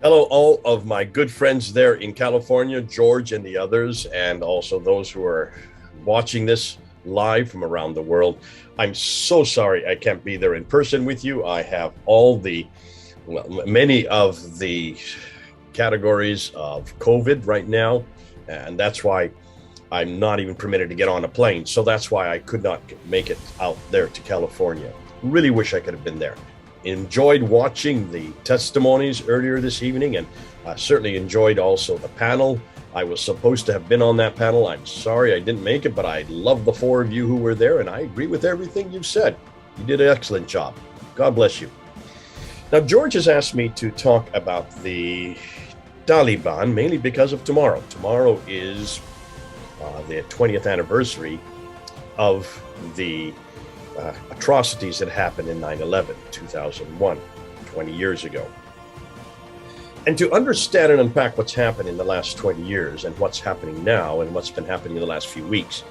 Hello, all of my good friends there in California, George and the others, and also those who are watching this live from around the world. I'm so sorry I can't be there in person with you. I have many of the categories of COVID right now, and that's why I'm not even permitted to get on a plane. So that's why I could not make it out there to California. Really wish I could have been there. Enjoyed watching the testimonies earlier this evening, and certainly enjoyed also the panel. I was supposed to have been on that panel. I'm sorry I didn't make it, but I love the four of you who were there, and I agree with everything you've said. You did an excellent job. God bless you. Now, George has asked me to talk about the Taliban, mainly because of tomorrow. Tomorrow is the 20th anniversary of the atrocities that happened in 9/11, 2001, 20 years ago. And to understand and unpack what's happened in the last 20 years and what's happening now and what's been happening in the last few weeks,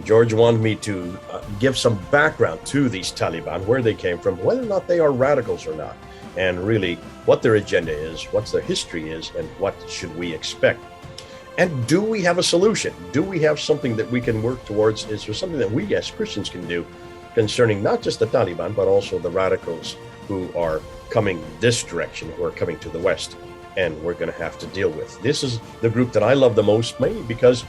George wanted me to give some background to these Taliban, where they came from, whether or not they are radicals or not, and really what their agenda is, what their history is, and what should we expect. And do we have a solution? Do we have something that we can work towards? Is there something that we as Christians can do concerning not just the Taliban, but also the radicals who are coming this direction, who are coming to the West, and we're going to have to deal with? This is the group that I love the most, mainly because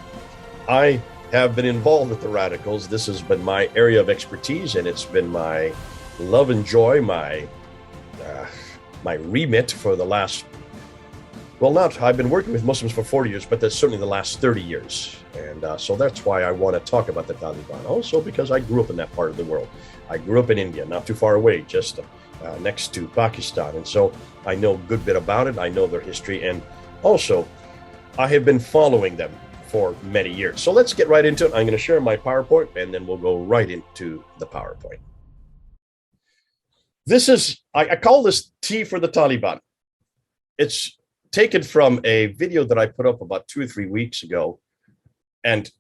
I have been involved with the radicals. This has been my area of expertise, and it's been my love and joy, my remit for the last, I've been working with Muslims for 40 years, but that's certainly the last 30 years. And so that's why I want to talk about the Taliban. Also because I grew up in that part of the world. I grew up in India, not too far away, just next to Pakistan. And so I know a good bit about it. I know their history. And also, I have been following them for many years. So let's get right into it. I'm going to share my PowerPoint, and then we'll go right into the PowerPoint. I call this T for the Taliban. It's taken from a video that I put up about 2 or 3 weeks ago, and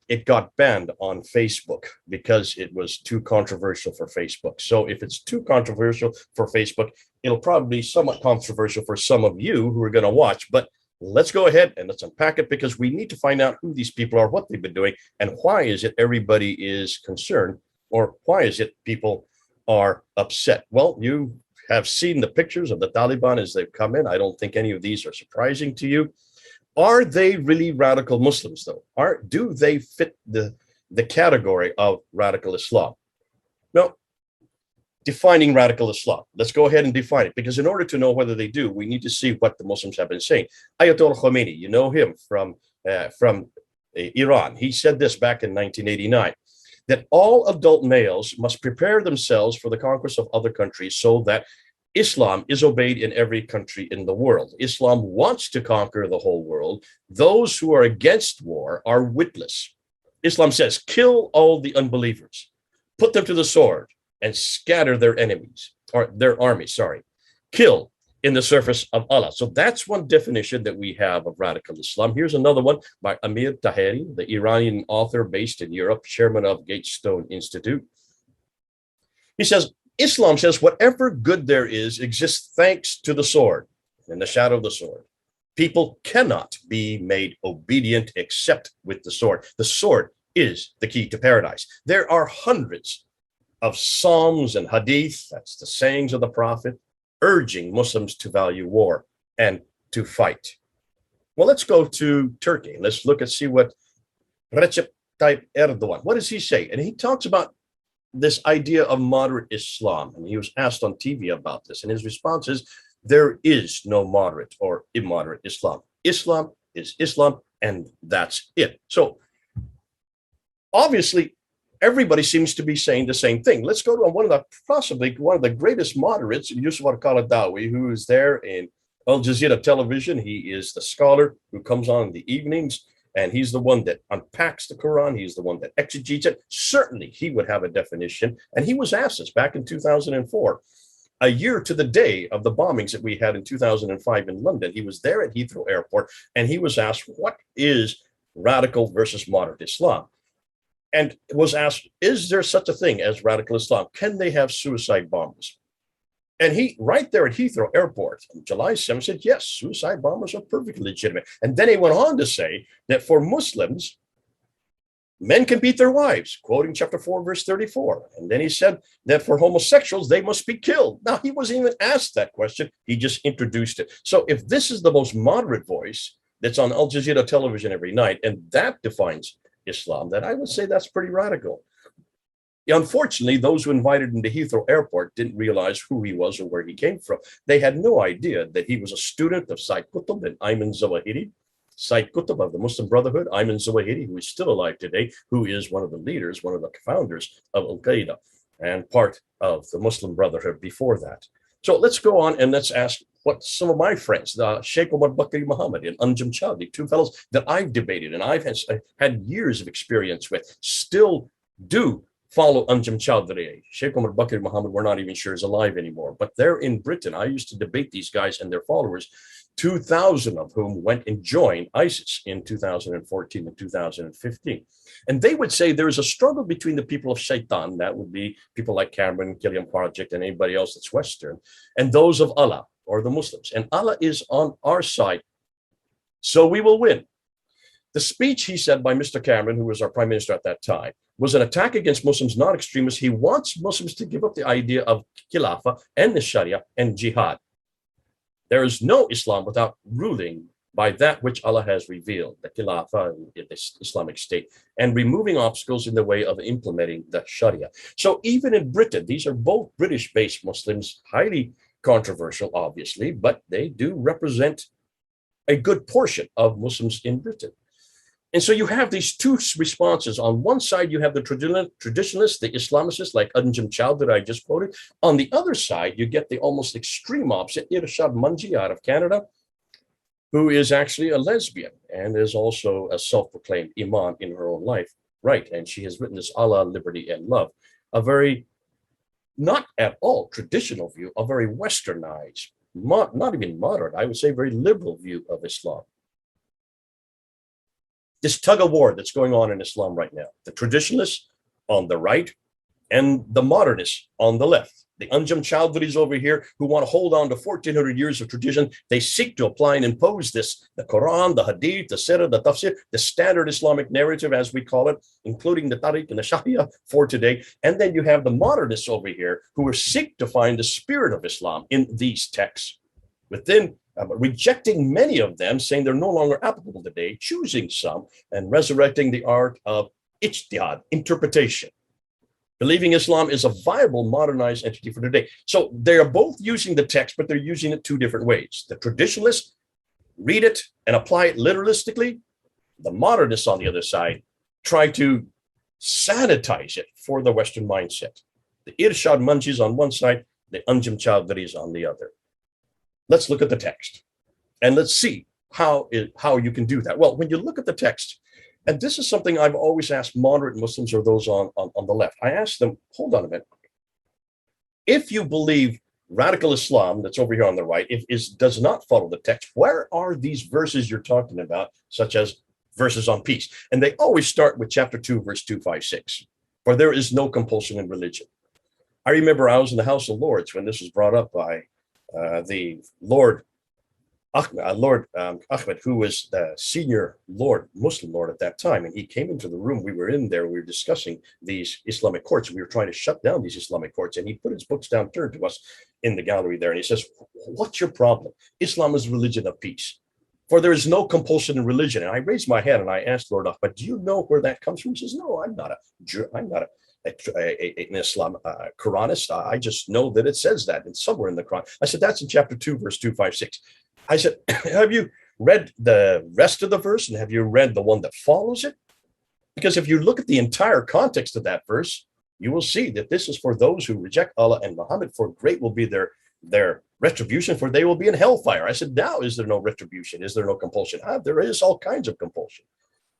it got banned on Facebook because it was too controversial for Facebook. So if it's too controversial for Facebook, it'll probably be somewhat controversial for some of you who are going to watch. But let's go ahead and let's unpack it, because we need to find out who these people are, what they've been doing, and why is it everybody is concerned, or why is it people are upset. Well, you have seen the pictures of the Taliban as they've come in. I don't think any of these are surprising to you. Are they really radical Muslims, though? Do they fit the category of radical Islam? No. Defining radical Islam. Let's go ahead and define it, because in order to know whether they do, we need to see what the Muslims have been saying. Ayatollah Khomeini, you know him from Iran. He said this back in 1989, that all adult males must prepare themselves for the conquest of other countries, so that Islam is obeyed in every country in the world. Islam wants to conquer the whole world. Those who are against war are witless. Islam says, kill all the unbelievers, put them to the sword, and scatter their enemies, or their armies, kill in the service of Allah. So that's one definition that we have of radical Islam. Here's another one by Amir Taheri, the Iranian author based in Europe, chairman of Gatestone Institute. He says, Islam says whatever good there is exists thanks to the sword, in the shadow of the sword. People cannot be made obedient except with the sword. The sword is the key to paradise. There are hundreds of psalms and hadith, that's the sayings of the prophet, urging Muslims to value war and to fight. Well, let's go to Turkey. Let's look and see what Recep Tayyip Erdogan, what does he say? And he talks about this idea of moderate Islam. And he was asked on TV about this. And his response is, there is no moderate or immoderate Islam. Islam is Islam, and that's it. So obviously, everybody seems to be saying the same thing. Let's go to possibly one of the greatest moderates, Yusuf al-Qaradawi, who is there in Al Jazeera television. He is the scholar who comes on in the evenings, and he's the one that unpacks the Quran. He's the one that exegetes it. Certainly, he would have a definition. And he was asked this back in 2004, a year to the day of the bombings that we had in 2005 in London. He was there at Heathrow Airport, and he was asked, what is radical versus moderate Islam? And was asked, is there such a thing as radical Islam? Can they have suicide bombers? And he, right there at Heathrow Airport, on July 7th, said, yes, suicide bombers are perfectly legitimate. And then he went on to say that for Muslims, men can beat their wives, quoting chapter 4, verse 34. And then he said that for homosexuals, they must be killed. Now, he wasn't even asked that question. He just introduced it. So if this is the most moderate voice that's on Al Jazeera television every night, and that defines Islam, then I would say that's pretty radical. Unfortunately, those who invited him to Heathrow Airport didn't realize who he was or where he came from. They had no idea that he was a student of Sayyid Qutb and Ayman Zawahiri. Sayyid Qutb of the Muslim Brotherhood, Ayman Zawahiri, who is still alive today, who is one of the leaders, one of the founders of Al-Qaeda and part of the Muslim Brotherhood before that. So let's go on and let's ask what some of my friends, Sheikh Omar Bakri Muhammad and Anjum Chowdhury, two fellows that I've debated and I've had years of experience with, still do follow Anjum Chowdhury. Sheikh Omar Bakri Muhammad, we're not even sure is alive anymore, but they're in Britain. I used to debate these guys and their followers, 2,000 of whom went and joined ISIS in 2014 and 2015. And they would say there is a struggle between the people of Shaitan, that would be people like Cameron, Killian Project, and anybody else that's Western, and those of Allah, or the Muslims. And Allah is on our side, so we will win. The speech, he said, by Mr. Cameron, who was our prime minister at that time, was an attack against Muslims, not extremists. He wants Muslims to give up the idea of Khilafah and the Sharia and jihad. There is no Islam without ruling by that which Allah has revealed, the Khilafah and the Islamic State, and removing obstacles in the way of implementing the Sharia. So even in Britain, these are both British-based Muslims, highly controversial, obviously, but they do represent a good portion of Muslims in Britain. And so you have these two responses. On one side, you have the traditionalists, the Islamicists, like Anjum Chowdhury I just quoted. On the other side, you get the almost extreme opposite, Irshad Manji out of Canada, who is actually a lesbian and is also a self-proclaimed imam in her own life. Right, and she has written this Allah, Liberty, and Love, a very, not at all traditional view, a very westernized, not even moderate, I would say very liberal view of Islam. This tug of war that's going on in Islam right now, the traditionalists on the right and the modernists on the left. The Anjum Chowdhury's over here who want to hold on to 1,400 years of tradition. They seek to apply and impose this, the Quran, the Hadith, the Sirah, the Tafsir, the standard Islamic narrative, as we call it, including the Tariq and the Sharia for today. And then you have the modernists over here who are seek to find the spirit of Islam in these texts within rejecting many of them, saying they're no longer applicable today, choosing some, and resurrecting the art of ijtihad, interpretation, believing Islam is a viable modernized entity for today. So they are both using the text, but they're using it two different ways. The traditionalists read it and apply it literalistically. The modernists on the other side try to sanitize it for the Western mindset. The Irshad Manjis on one side, the Anjum Chowdhury's on the other. Let's look at the text and let's see how you can do that. Well, when you look at the text, and this is something I've always asked moderate Muslims or those on the left, I ask them, hold on a minute. If you believe radical Islam that's over here on the right, does not follow the text, where are these verses you're talking about, such as verses on peace? And they always start with chapter 2, verse 256, for there is no compulsion in religion. I remember I was in the House of Lords when this was brought up by the Lord Ahmed, who was the senior Muslim lord at that time. And he came into the room. We were in there. We were discussing these Islamic courts. We were trying to shut down these Islamic courts. And he put his books down, turned to us in the gallery there. And he says, what's your problem? Islam is a religion of peace. For there is no compulsion in religion. And I raised my head and I asked Lord Ahmed, do you know where that comes from? He says, no, I'm not an Islam Quranist. I just know that it says that it's somewhere in the Quran. I said, that's in chapter 2, verse 256. I said, have you read the rest of the verse and have you read the one that follows it? Because if you look at the entire context of that verse, you will see that this is for those who reject Allah and Muhammad, for great will be their retribution, for they will be in hellfire. I said, now is there no retribution? Is there no compulsion? There is all kinds of compulsion.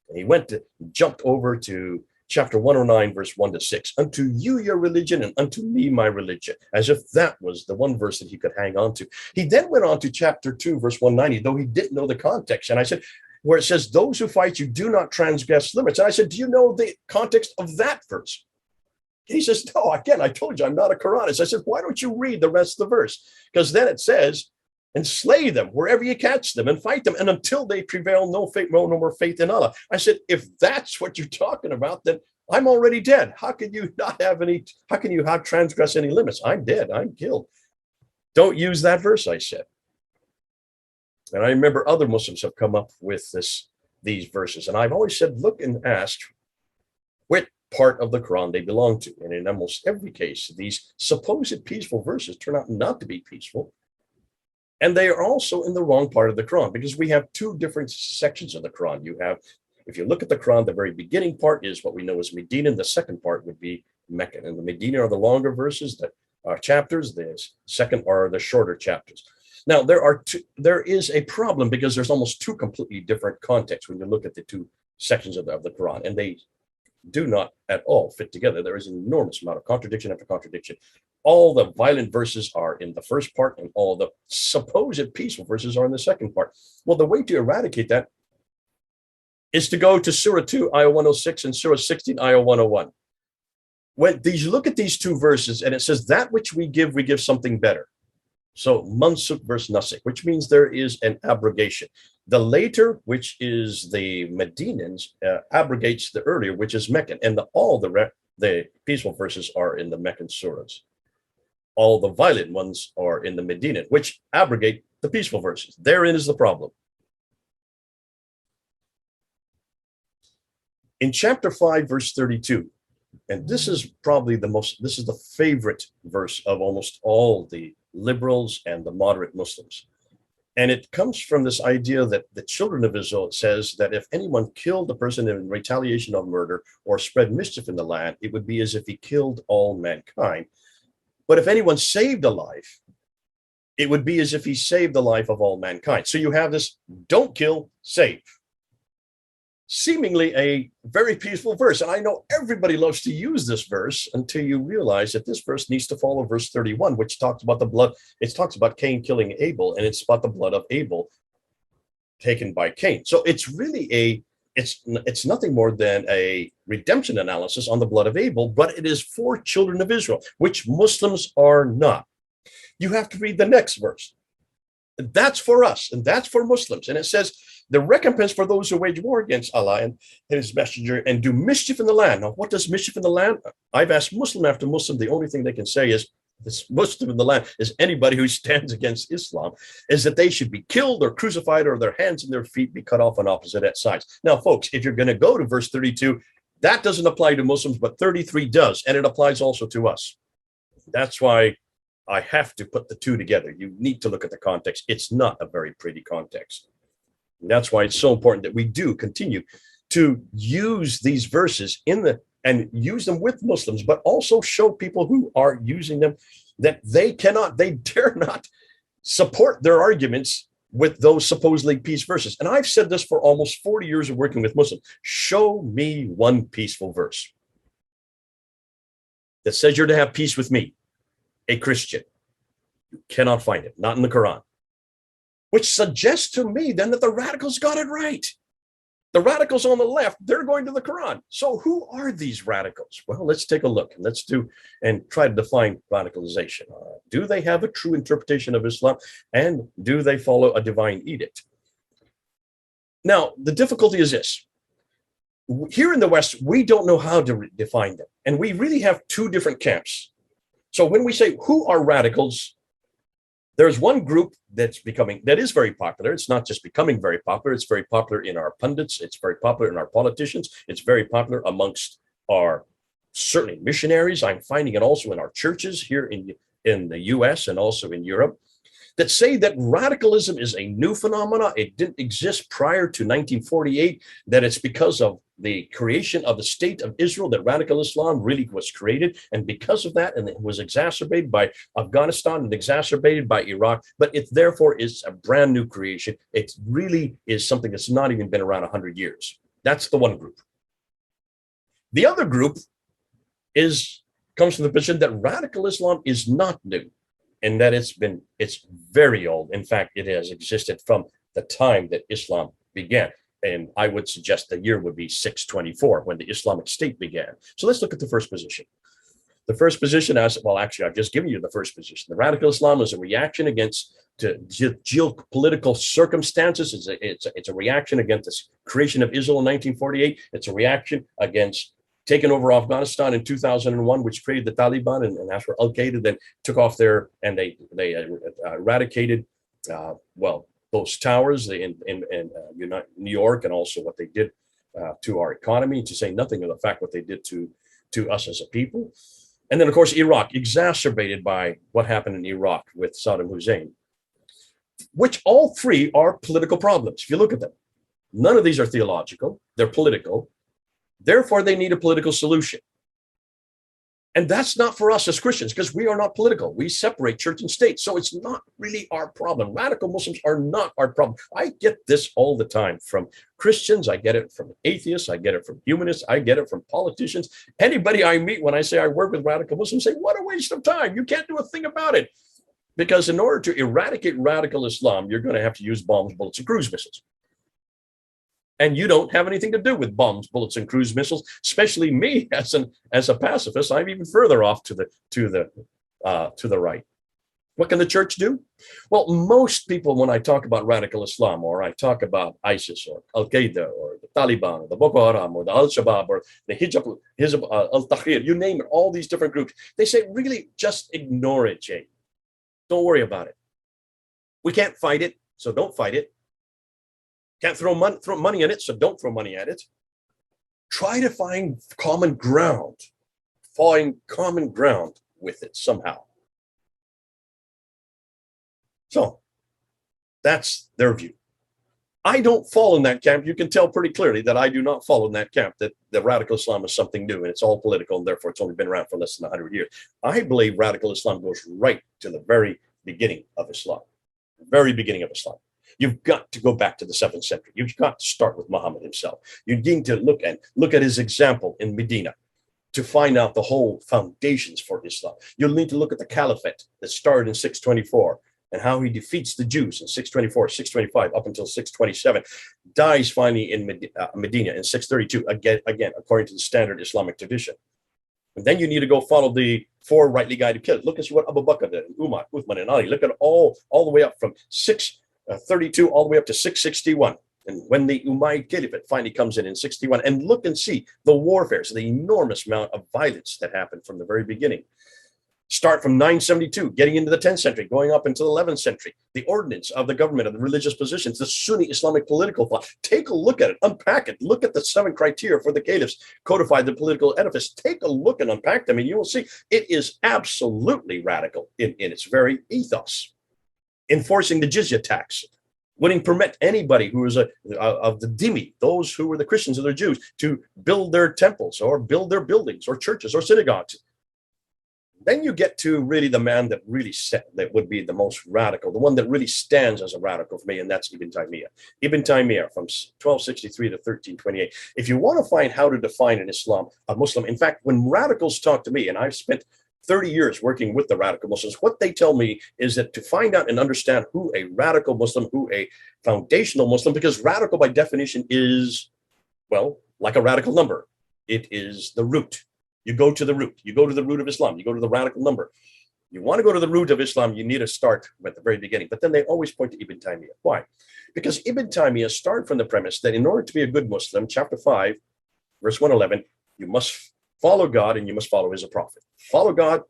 And he jumped over to chapter 109, verse 1 to 6, unto you your religion and unto me my religion, as if that was the one verse that he could hang on to. He then went on to chapter 2, verse 190, though he didn't know the context. And I said, where it says, those who fight you do not transgress limits. And I said, do you know the context of that verse? He says, no, again, I told you I'm not a Quranist. I said, why don't you read the rest of the verse? Because then it says, and slay them wherever you catch them and fight them. And until they prevail, no faith, no more faith in Allah. I said, if that's what you're talking about, then I'm already dead. How can you not have any, how can you have transgress any limits? I'm dead. I'm killed. Don't use that verse, I said. And I remember other Muslims have come up with these verses. And I've always said, look and ask what part of the Quran they belong to. And in almost every case, these supposed peaceful verses turn out not to be peaceful. And they are also in the wrong part of the Quran, because we have two different sections of the Quran. You have, if you look at the Quran, the very beginning part is what we know as Medina. The second part would be Meccan. And the Medina are the longer verses that are chapters. The second are the shorter chapters. Now, there is a problem because there's almost two completely different contexts when you look at the two sections of the Quran, and they do not at all fit together. There is an enormous amount of contradiction after contradiction. All the violent verses are in the first part, and all the supposed peaceful verses are in the second part. Well, the way to eradicate that is to go to Surah 2, Ayah 106, and Surah 16, Ayah 101. When you look at these two verses, and it says, that which we give something better. So mansuk versus nasik, which means there is an abrogation. The later, which is the Medinans, abrogates the earlier, which is Meccan, and all the peaceful verses are in the Meccan surahs. All the violent ones are in the Medina, which abrogate the peaceful verses. Therein is the problem. In chapter 5, verse 32, and this is probably this is the favorite verse of almost all the liberals and the moderate Muslims. And it comes from this idea that the children of Israel, says that if anyone killed a person in retaliation of murder or spread mischief in the land, it would be as if he killed all mankind. But if anyone saved a life, it would be as if he saved the life of all mankind. So you have this don't kill, save. Seemingly a very peaceful verse. And I know everybody loves to use this verse until you realize that this verse needs to follow verse 31, which talks about the blood. It talks about Cain killing Abel, and it's about the blood of Abel taken by Cain. So it's really it's nothing more than a redemption analysis on the blood of Abel, but it is for children of Israel, which Muslims are not. You have to read the next verse. That's for us, and that's for Muslims. And it says, the recompense for those who wage war against Allah and his messenger and do mischief in the land. Now, what does mischief in the land? I've asked Muslim after Muslim, the only thing they can say is, this Muslim in the land is anybody who stands against Islam, is that they should be killed or crucified, or their hands and their feet be cut off on opposite sides. Now, folks, if you're going to go to verse 32, that doesn't apply to Muslims, but 33 does, and it applies also to us. That's why I have to put the two together. You need to look at the context. It's not a very pretty context. And that's why it's so important that we do continue to use these verses and use them with Muslims, but also show people who are using them that they dare not support their arguments with those supposedly peace verses. And I've said this for almost 40 years of working with Muslims. Show me one peaceful verse that says you're to have peace with me, a Christian. You cannot find it, not in the Quran. Which suggests to me then that the radicals got it right. The radicals on the left, they're going to the Quran. So who are these radicals? Well, let's take a look and let's try to define radicalization. Do they have a true interpretation of Islam, and do they follow a divine edict? Now, the difficulty is this. Here in the West, we don't know how to define them. And we really have two different camps. So when we say who are radicals, there's one group that is very popular. It's not just becoming very popular. It's very popular in our pundits. It's very popular in our politicians. It's very popular amongst our, certainly, missionaries. I'm finding it also in our churches here in the US and also in Europe, that say that radicalism is a new phenomenon. It didn't exist prior to 1948, that it's because of the creation of the state of Israel that radical Islam really was created. And because of that, and it was exacerbated by Afghanistan and exacerbated by Iraq, but it therefore is a brand new creation. It really is something that's not even been around 100 years. That's the one group. The other group comes from the position that radical Islam is not new, and that it's very old. In fact, it has existed from the time that Islam began. And I would suggest the year would be 624, when the Islamic State began. So let's look at the first position. The first position, well, actually, I've just given you the first position. The radical Islam is a reaction against geopolitical circumstances. It's a reaction against the creation of Israel in 1948. It's a reaction against taking over Afghanistan in 2001, which created the Taliban, and that's where Al-Qaeda then took off there, and they eradicated, well, those towers in New York, and also what they did to our economy, to say nothing of the fact what they did to us as a people. And then, of course, Iraq, exacerbated by what happened in Iraq with Saddam Hussein, which all three are political problems. If you look at them, none of these are theological, they're political. Therefore, they need a political solution. And that's not for us as Christians, because we are not political. We separate church and state. So it's not really our problem. Radical Muslims are not our problem. I get this all the time from Christians. I get it from atheists. I get it from humanists. I get it from politicians. Anybody I meet when I say I work with radical Muslims say, what a waste of time. You can't do a thing about it. Because in order to eradicate radical Islam, you're going to have to use bombs, bullets, and cruise missiles. And you don't have anything to do with bombs, bullets, and cruise missiles. Especially me as a pacifist, I'm even further off to the right. What can the church do? Well, most people, when I talk about radical Islam, or I talk about ISIS, or Al-Qaeda, or the Taliban, or the Boko Haram, or the Al-Shabaab, or the Hizb al-Tahrir, you name it, all these different groups, they say, really, just ignore it, Jay. Don't worry about it. We can't fight it, so don't fight it. Can't throw money in it, so don't throw money at it. Try to find common ground. Find common ground with it somehow. So that's their view. I don't fall in that camp. You can tell pretty clearly that I do not fall in that camp, that the radical Islam is something new and it's all political, and therefore it's only been around for less than 100 years. I believe radical Islam goes right to the very beginning of Islam. The very beginning of Islam. You've got to go back to the 7th century. You've got to start with Muhammad himself. You need to look at his example in Medina to find out the whole foundations for Islam. You'll need to look at the caliphate that started in 624 and how he defeats the Jews in 624, 625, up until 627, dies finally in Medina in 632, again, according to the standard Islamic tradition. And then you need to go follow the 4 rightly guided killers. Look and see what Abu Bakr did, Umar, Uthman, and Ali. Look at all the way up from 632 all the way up to 661. And when the Umayyad Caliphate finally comes in 61, and look and see the warfare, so the enormous amount of violence that happened from the very beginning. Start from 972, getting into the 10th century, going up into the 11th century, the ordinance of the government, of the religious positions, the Sunni Islamic political thought. Take a look at it, unpack it, look at the 7 criteria for the caliphs, codify the political edifice. Take a look and unpack them, and you will see it is absolutely radical in its very ethos. Enforcing the jizya tax, wouldn't permit anybody who was of the dhimmi, those who were the Christians or the Jews, to build their temples or build their buildings or churches or synagogues. Then you get to really the man that really that would be the most radical, the one that really stands as a radical for me, and that's Ibn Taymiyyah. Ibn Taymiyyah from 1263 to 1328. If you want to find how to define an Islam, a Muslim, in fact, when radicals talk to me, and I've spent 30 years working with the radical Muslims, what they tell me is that to find out and understand who a radical Muslim, who a foundational Muslim, because radical by definition is, well, like a radical number. It is the root. You go to the root. You go to the root of Islam. You go to the radical number. You want to go to the root of Islam, you need to start at the very beginning. But then they always point to Ibn Taymiyyah. Why? Because Ibn Taymiyyah started from the premise that in order to be a good Muslim, chapter 5, verse 111, you must follow God and you must follow his prophet. Follow God,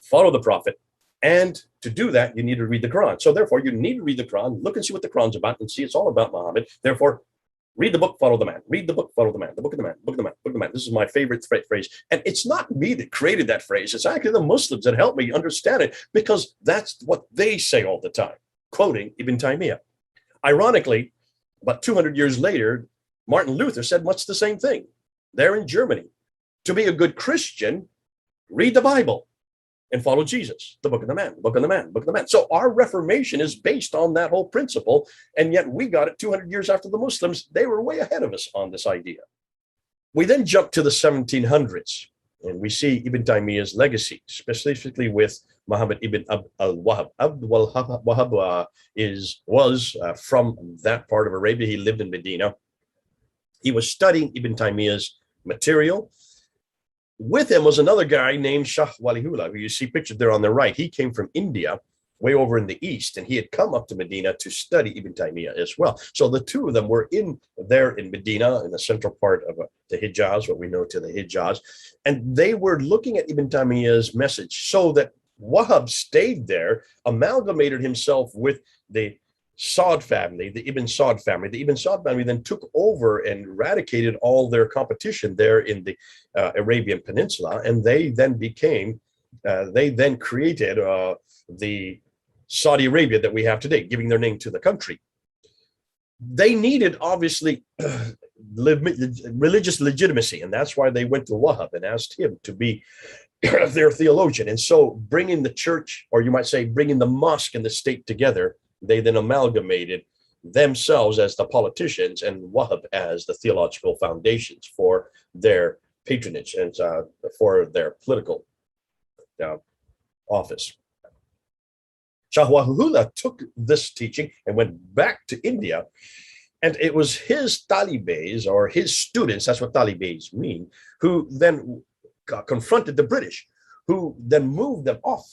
follow the prophet. And to do that, you need to read the Quran. So therefore, you need to read the Quran, look and see what the Quran's about, and see it's all about Muhammad. Therefore, read the book, follow the man. Read the book, follow the man. The book of the man, book of the man, book of the man. This is my favorite phrase. And it's not me that created that phrase. It's actually the Muslims that helped me understand it, because that's what they say all the time, quoting Ibn Taymiyyah. Ironically, about 200 years later, Martin Luther said much the same thing there in Germany. To be a good Christian, read the Bible and follow Jesus, the book of the man, book of the man, book of the man. So our Reformation is based on that whole principle, and yet we got it 200 years after the Muslims. They were way ahead of us on this idea. We then jump to the 1700s, and we see Ibn Taymiyyah's legacy, specifically with Muhammad ibn al-Wahhab. Wahhab was from that part of Arabia. He lived in Medina. He was studying Ibn Taymiyyah's material, With him was another guy named Shah Walihullah, who you see pictured there on the right. He came from India, way over in the east, and he had come up to Medina to study Ibn Taymiyyah as well. So the two of them were there in Medina, in the central part of the Hijaz, what we know to the Hijaz, and they were looking at Ibn Taymiyyah's message, so that Wahhab stayed there, amalgamated himself with the Saud family, the Ibn Saud family. The Ibn Saud family then took over and eradicated all their competition there in the Arabian Peninsula, and they then created the Saudi Arabia that we have today, giving their name to the country. They needed, obviously, religious legitimacy, and that's why they went to Wahhab and asked him to be their theologian. And so bringing the church, or you might say bringing the mosque and the state together, they then amalgamated themselves as the politicians and Wahhab as the theological foundations for their patronage and for their political office. Shah Walihullah took this teaching and went back to India, and it was his talibés, or his students, that's what talibés mean, who then confronted the British, who then moved them off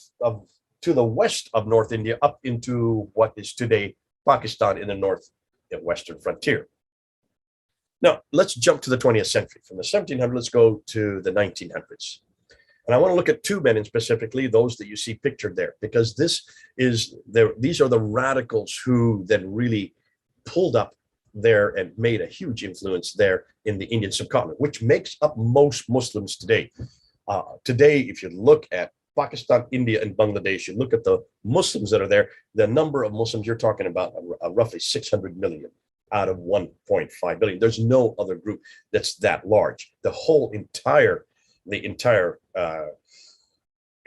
to the west of North India, up into what is today Pakistan in the north and western frontier. Now, let's jump to the 20th century. From the 1700s, let's go to the 1900s. And I want to look at two men, and specifically those that you see pictured there, because these are the radicals who then really pulled up there and made a huge influence there in the Indian subcontinent, which makes up most Muslims today. Today, if you look at Pakistan, India, and Bangladesh, you look at the Muslims that are there, the number of Muslims you're talking about roughly 600 million out of 1.5 billion. There's no other group that's that large. The entire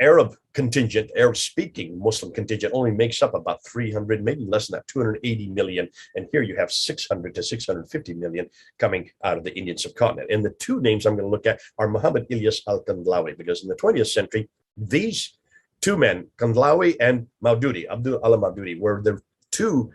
Arab contingent, Arab-speaking Muslim contingent, only makes up about 300, maybe less than that, 280 million. And here you have 600 to 650 million coming out of the Indian subcontinent. And the two names I'm going to look at are Muhammad Ilyas al-Kandhlawi, because in the 20th century, these two men, Kandhlawi and Maududi, Abdul Allah Maududi, were the two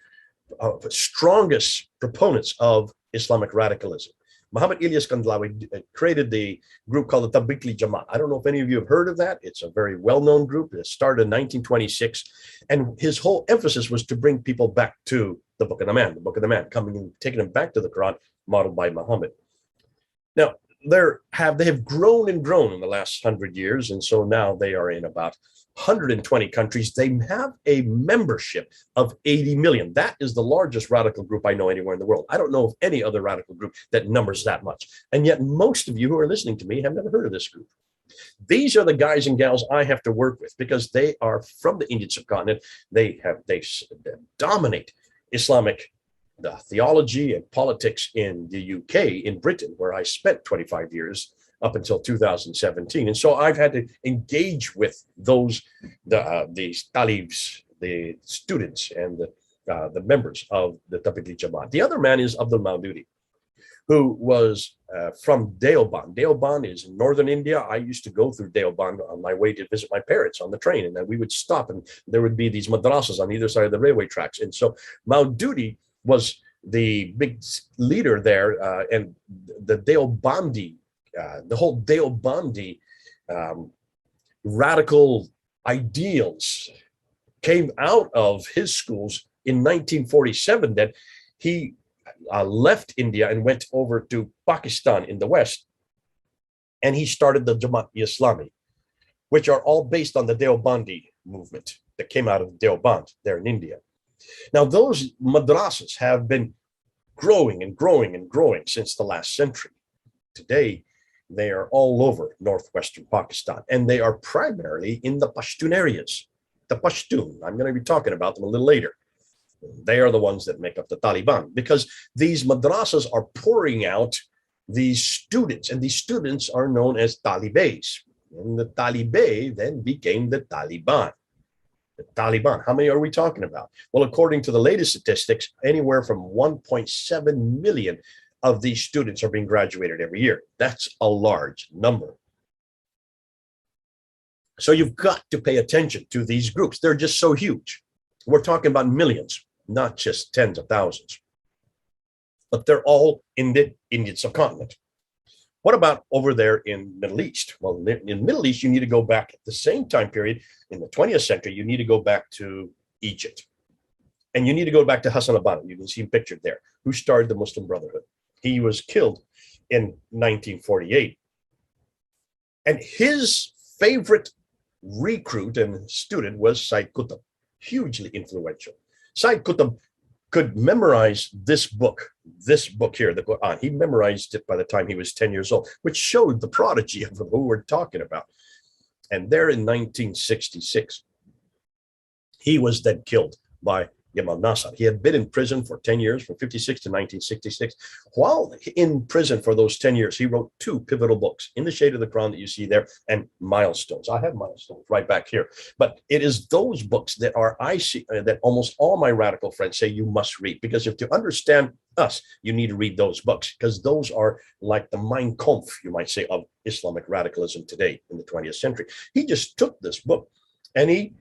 strongest proponents of Islamic radicalism. Muhammad Ilyas Kandhlawi created the group called the Tablighi Jamaat. I don't know if any of you have heard of that. It's a very well-known group. It started in 1926, and his whole emphasis was to bring people back to the Book of the Man, coming and taking them back to the Quran, modeled by Muhammad. Now, they have grown and grown in the last 100 years, and so now they are in about 120 countries. They have a membership of 80 million. That is the largest radical group I know anywhere in the world. I don't know of any other radical group that numbers that much. And yet most of you who are listening to me have never heard of this group. These are the guys and gals I have to work with, because they are from the Indian subcontinent. They dominate Islamic theology and politics in the UK, in Britain, where I spent 25 years up until 2017. And so I've had to engage with those, the talibs, the students, and the members of the Tablighi Jamaat. The other man is Abdul Maududi, who was from Deoband. Deoband is in northern India. I used to go through Deoband on my way to visit my parents on the train, and then we would stop, and there would be these madrasas on either side of the railway tracks. And so Maududi was the big leader there, and the Deobandi, the whole Deobandi radical ideals came out of his schools in 1947. That he left India and went over to Pakistan in the West, and he started the Jamaat-e-Islami, which are all based on the Deobandi movement that came out of Deoband there in India. Now, those madrasas have been growing and growing and growing since the last century. Today, they are all over northwestern Pakistan, and they are primarily in the Pashtun areas. The Pashtun, I'm going to be talking about them a little later. They are the ones that make up the Taliban, because these madrasas are pouring out these students, and these students are known as talibés. And the talibé then became the Taliban. The Taliban, how many are we talking about? Well, according to the latest statistics, anywhere from 1.7 million of these students are being graduated every year. That's a large number. So you've got to pay attention to these groups. They're just so huge. We're talking about millions, not just tens of thousands. But they're all in the Indian subcontinent. What about over there in Middle East? Well, in Middle East, you need to go back at the same time period in the 20th century. You need to go back to Egypt. And you need to go back to Hassan al-Banna. You can see him pictured there, who started the Muslim Brotherhood. He was killed in 1948. And his favorite recruit and student was Sayyid Qutb, hugely influential. Sayyid Qutb could memorize this book here, the Quran. He memorized it by the time he was 10 years old, which showed the prodigy of who we're talking about. And there in 1966, he was then killed by Gamal Nasser. He had been in prison for 10 years, from 56 to 1966. While in prison for those 10 years, he wrote two pivotal books, In the Shade of the Quran that you see there, and Milestones. I have Milestones right back here. But it is those books that that almost all my radical friends say you must read, because if to understand us, you need to read those books, because those are like the Mein Kampf, you might say, of Islamic radicalism today in the 20th century. He just took this book and he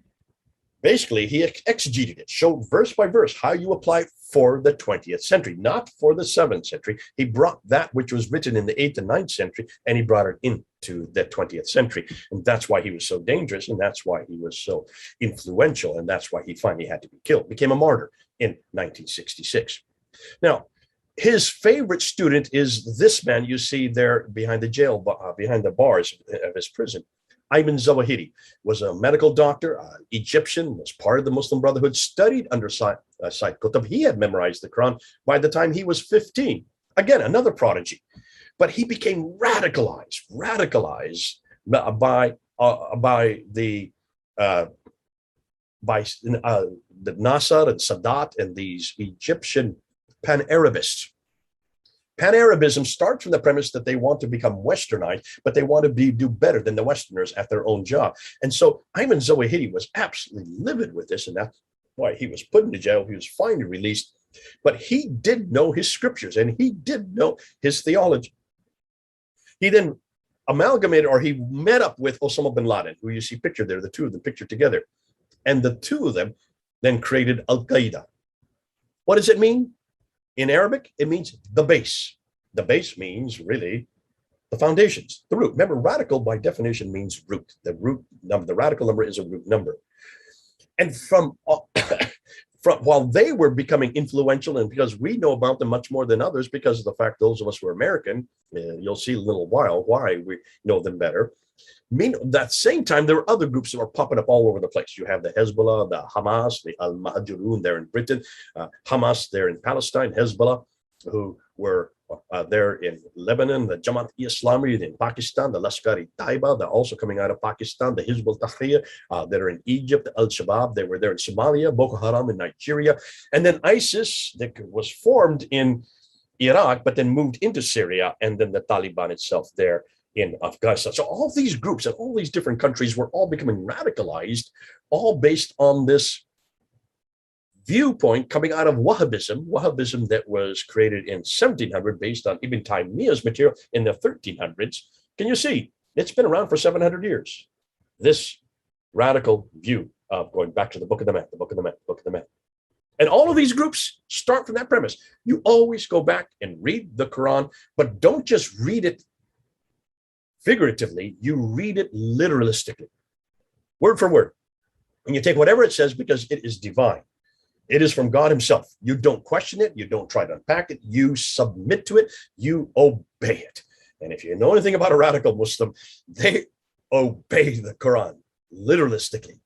exegeted it, showed verse by verse how you apply it for the 20th century, not for the 7th century. He brought that which was written in the 8th and 9th century, and he brought it into the 20th century. And that's why he was so dangerous, and that's why he was so influential, and that's why he finally had to be killed, became a martyr in 1966. Now, his favorite student is this man you see there behind the jail, behind the bars of his prison. Ayman Zawahiri was a medical doctor, Egyptian, was part of the Muslim Brotherhood, studied under Sayyid Qutb. He had memorized the Quran by the time he was 15. Again, another prodigy. But he became radicalized by the Nasser and Sadat and these Egyptian pan-Arabists. Pan-Arabism starts from the premise that they want to become westernized, but they want to do better than the Westerners at their own job. And so Ayman Zawahiri was absolutely livid with this, and that's why he was put into jail. He was finally released, but he did know his scriptures and he did know his theology. He then amalgamated, or he met up with Osama bin Laden, who you see pictured there, the two of them pictured together. And the two of them then created Al-Qaeda. What does it mean? In Arabic, it means the base. The base means really the foundations, the root. Remember, radical by definition means root. The root number, the radical number is a root number. And from while they were becoming influential, and because we know about them much more than others, because of the fact those of us who are American, you'll see in a little while why we know them better. That same time, there were other groups that were popping up all over the place. You have the Hezbollah, the Hamas, the Al-Mahajirun there in Britain, Hamas there in Palestine, Hezbollah, who were there in Lebanon, the Jamaat-e-Islami in Pakistan, the Lashkar-e-Taiba, they're also coming out of Pakistan, the Hizb ut-Tahrir that are in Egypt, Al-Shabaab, they were there in Somalia, Boko Haram in Nigeria, and then ISIS that was formed in Iraq, but then moved into Syria, and then the Taliban itself there in Afghanistan. So all these groups and all these different countries were all becoming radicalized, all based on this viewpoint coming out of Wahhabism that was created in 1700 based on Ibn Taymiyyah's material in the 1300s. Can you see? It's been around for 700 years. This radical view of going back to the Book of the Man, the Book of the Man, the Book of the Man. And all of these groups start from that premise. You always go back and read the Quran, but don't just read it figuratively, you read it literalistically, word for word. And you take whatever it says because it is divine. It is from God himself. You don't question it. You don't try to unpack it. You submit to it. You obey it. And if you know anything about a radical Muslim, they obey the Quran literalistically.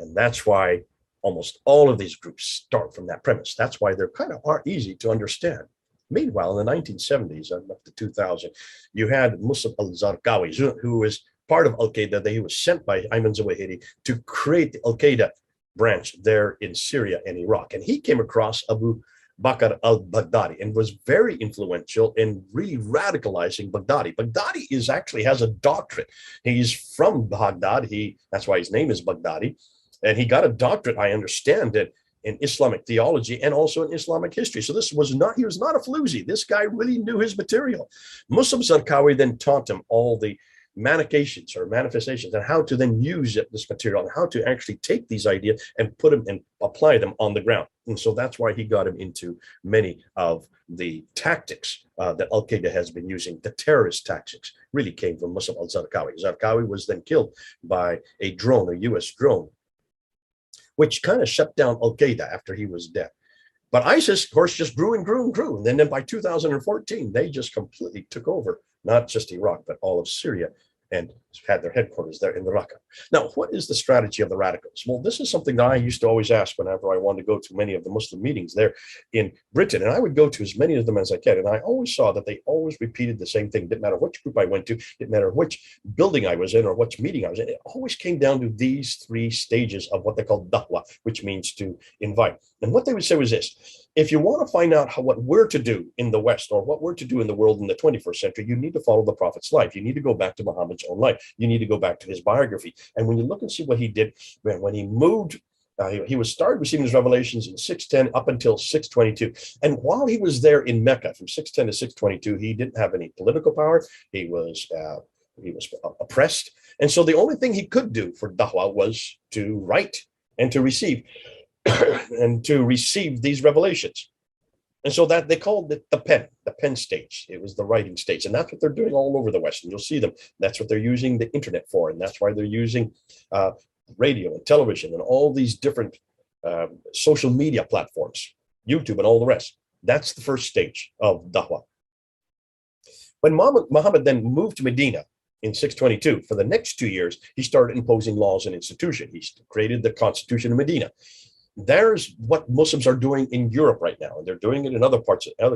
And that's why almost all of these groups start from that premise. That's why they're kind of easy to understand. Meanwhile, in the 1970s, up to 2000, you had Musab al-Zarqawi, who was part of Al-Qaeda. He was sent by Ayman Zawahiri to create the Al-Qaeda branch there in Syria and Iraq. And he came across Abu Bakr al-Baghdadi and was very influential in really radicalizing Baghdadi. Baghdadi actually has a doctorate. He's from Baghdad. That's why his name is Baghdadi. And he got a doctorate, I understand it, in Islamic theology and also in Islamic history. So he was not a floozy. This guy really knew his material. Musab Zarqawi then taught him all the manications or manifestations, and how to then use this material, and how to actually take these ideas and put them and apply them on the ground. And so that's why he got him into many of the tactics that Al-Qaeda has been using. The terrorist tactics really came from Muslim al-Zarqawi. Zarqawi was then killed by a drone, a US drone, which kind of shut down Al-Qaeda after he was dead. But ISIS, of course, just grew and grew and grew. And then by 2014, they just completely took over, not just Iraq, but all of Syria, and had their headquarters there in Raqqa. Now, what is the strategy of the radicals? Well, this is something that I used to always ask whenever I wanted to go to many of the Muslim meetings there in Britain. And I would go to as many of them as I can. And I always saw that they always repeated the same thing. Didn't matter which group I went to, didn't matter which building I was in or which meeting I was in. It always came down to these three stages of what they call da'wah, which means to invite. And what they would say was this: if you want to find out what we're to do in the West, or what we're to do in the world in the 21st century, you need to follow the Prophet's life. You need to go back to Muhammad's own life. You need to go back to his biography. And when you look and see what he did, when he moved, he was started receiving his revelations in 610 up until 622. And while he was there in Mecca from 610 to 622, he didn't have any political power. He was oppressed. And so the only thing he could do for da'wah was to write and to receive and to receive these revelations. And so that they called it the pen stage. It was the writing stage. And that's what they're doing all over the West. And you'll see them. That's what they're using the internet for. And that's why they're using radio and television and all these different social media platforms, YouTube and all the rest. That's the first stage of da'wah. When Muhammad then moved to Medina in 622, for the next 2 years, he started imposing laws and institutions. He created the Constitution of Medina. There's what Muslims are doing in Europe right now, and they're doing it in other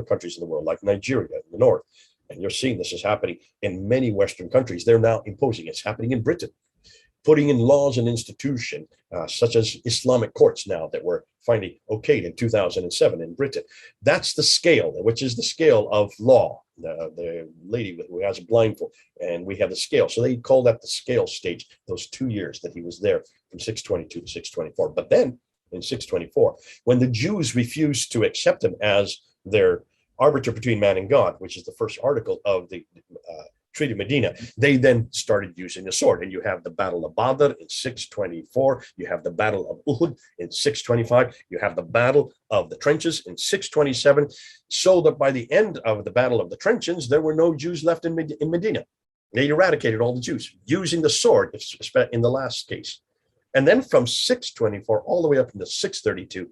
countries in the world, like Nigeria in the north. And you're seeing this is happening in many Western countries. They're now imposing. It's happening in Britain, putting in laws and institutions such as Islamic courts now that were finally okayed in 2007 in Britain. That's the scale, which is the scale of law. The lady who has a blindfold, and we have the scale. So they call that the scale stage, those 2 years that he was there from 622 to 624. But then in 624, when the Jews refused to accept him as their arbiter between man and God, which is the first article of the Treaty of Medina, they then started using the sword. And you have the Battle of Badr in 624. You have the Battle of Uhud in 625. You have the Battle of the Trenches in 627. So that by the end of the Battle of the Trenches, there were no Jews left in Medina. They eradicated all the Jews using the sword in the last case. And then from 624 all the way up into 632,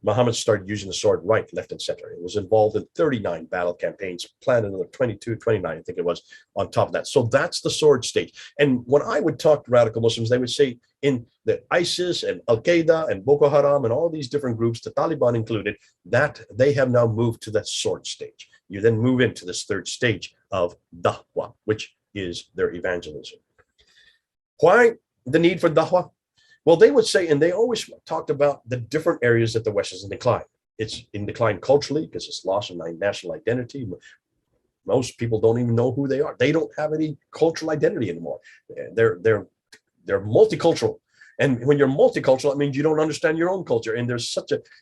Muhammad started using the sword right, left, and center. It was involved in 39 battle campaigns, planned another 22, 29, I think it was, on top of that. So that's the sword stage. And when I would talk to radical Muslims, they would say in the ISIS and Al-Qaeda and Boko Haram and all these different groups, the Taliban included, that they have now moved to that sword stage. You then move into this third stage of da'wah, which is their evangelism. Why the need for da'wah? Well, they would say, and they always talked about the different areas that the West is in decline. It's in decline culturally because it's loss of national identity. Most people don't even know who they are. They don't have any cultural identity anymore. They're multicultural. And when you're multicultural, it means you don't understand your own culture. And there's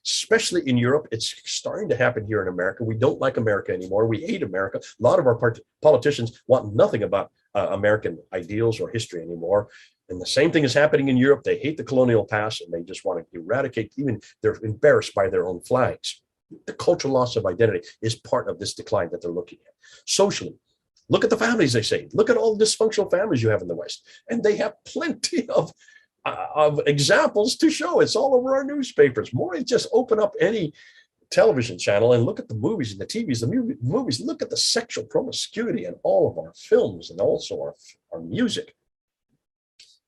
especially in Europe, it's starting to happen here in America. We don't like America anymore. We hate America. A lot of our politicians want nothing about American ideals or history anymore. And the same thing is happening in Europe. They hate the colonial past and they just want to eradicate, even they're embarrassed by their own flags. The cultural loss of identity is part of this decline that they're looking at. Socially, look at the families, they say. Look at all the dysfunctional families you have in the West. And they have plenty of examples to show. It's all over our newspapers. More, just open up any television channel and look at the movies and the TVs, the movies. Look at the sexual promiscuity in all of our films and also our music.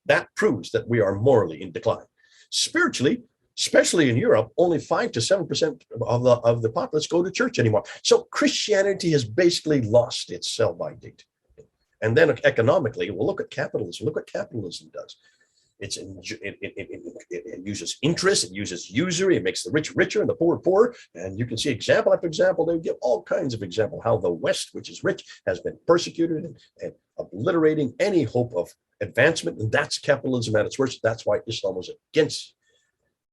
That proves that we are morally in decline. Spiritually, especially in Europe, only 5 to 7% of the populace go to church anymore. So Christianity has basically lost its sell-by date. And then economically, well, look at capitalism. Look what capitalism does. It uses interest, it uses usury, it makes the rich richer and the poor poorer. And you can see example after example. They give all kinds of examples how the West, which is rich, has been persecuted and obliterating any hope of advancement. And that's capitalism at its worst. That's why Islam was against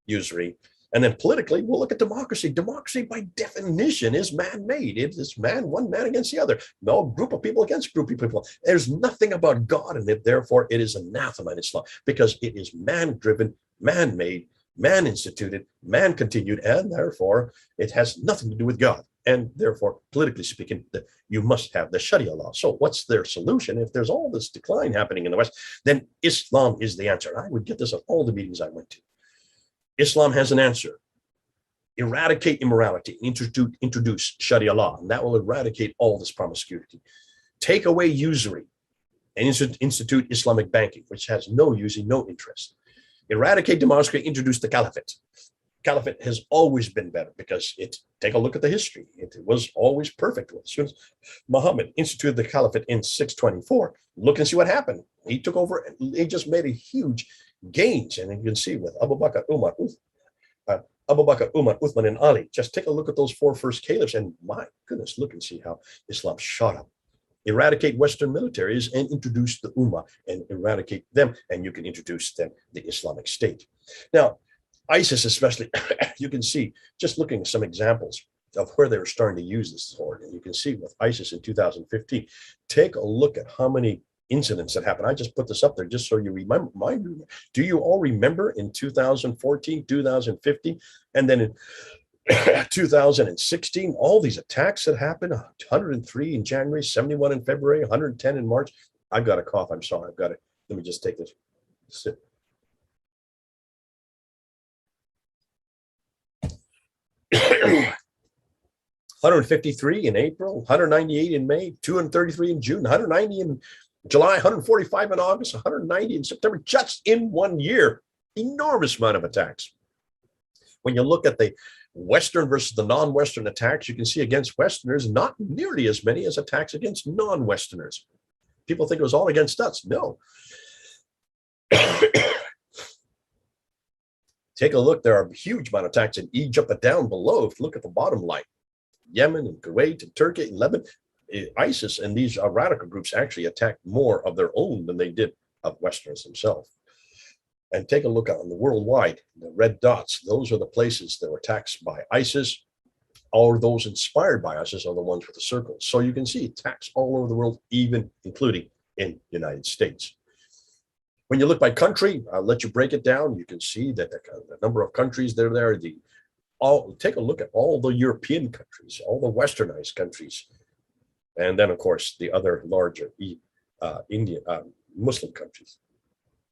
usury. And then politically, we'll look at democracy. Democracy, by definition, is man-made. It is one man against the other. No group of people against group of people. There's nothing about God in it. Therefore, it is anathema in Islam because it is man-driven, man-made, man-instituted, man-continued, and therefore, it has nothing to do with God. And therefore, politically speaking, you must have the Sharia law. So what's their solution? If there's all this decline happening in the West, then Islam is the answer. I would get this at all the meetings I went to. Islam has an answer. Eradicate immorality, introduce Sharia law, and that will eradicate all this promiscuity. Take away usury and institute Islamic banking, which has no usury, no interest. Eradicate democracy, introduce the caliphate. Caliphate has always been better because take a look at the history. It was always perfect. As soon as Muhammad instituted the caliphate in 624, look and see what happened. He took over, he just made a huge gains, and you can see with Abu Bakr, Umar, Uthman, and Ali. Just take a look at those four first caliphs, and my goodness, look and see how Islam shot up. Eradicate Western militaries and introduce the Ummah and eradicate them, and you can introduce them the Islamic State. Now, ISIS especially, you can see, just looking at some examples of where they're starting to use this sword, and you can see with ISIS in 2015, take a look at how many incidents that happened. I just put this up there just so you remember. Do you all remember in 2014, 2015, and then in 2016, all these attacks that happened? 103 in January, 71 in February, 110 in March. I've got a cough. I'm sorry. I've got it. Let me just take this sip. $153 in April, 198 in May, 233 in June, 190 in July, 145 in August, 190 in September, just in 1 year. Enormous amount of attacks. When you look at the Western versus the non-Western attacks, you can see against Westerners, not nearly as many as attacks against non-Westerners. People think it was all against us. No. Take a look. There are a huge amount of attacks in Egypt, but down below, if you look at the bottom line, Yemen and Kuwait and Turkey and Lebanon, ISIS and these radical groups actually attacked more of their own than they did of Westerners themselves. And take a look on the worldwide, the red dots, those are the places that were attacked by ISIS. All those inspired by ISIS are the ones with the circles. So you can see attacks all over the world, even including in the United States. When you look by country, I'll let you break it down. You can see that the number of countries that are there. Take a look at all the European countries, all the Westernized countries, and then, of course, the other larger Indian Muslim countries.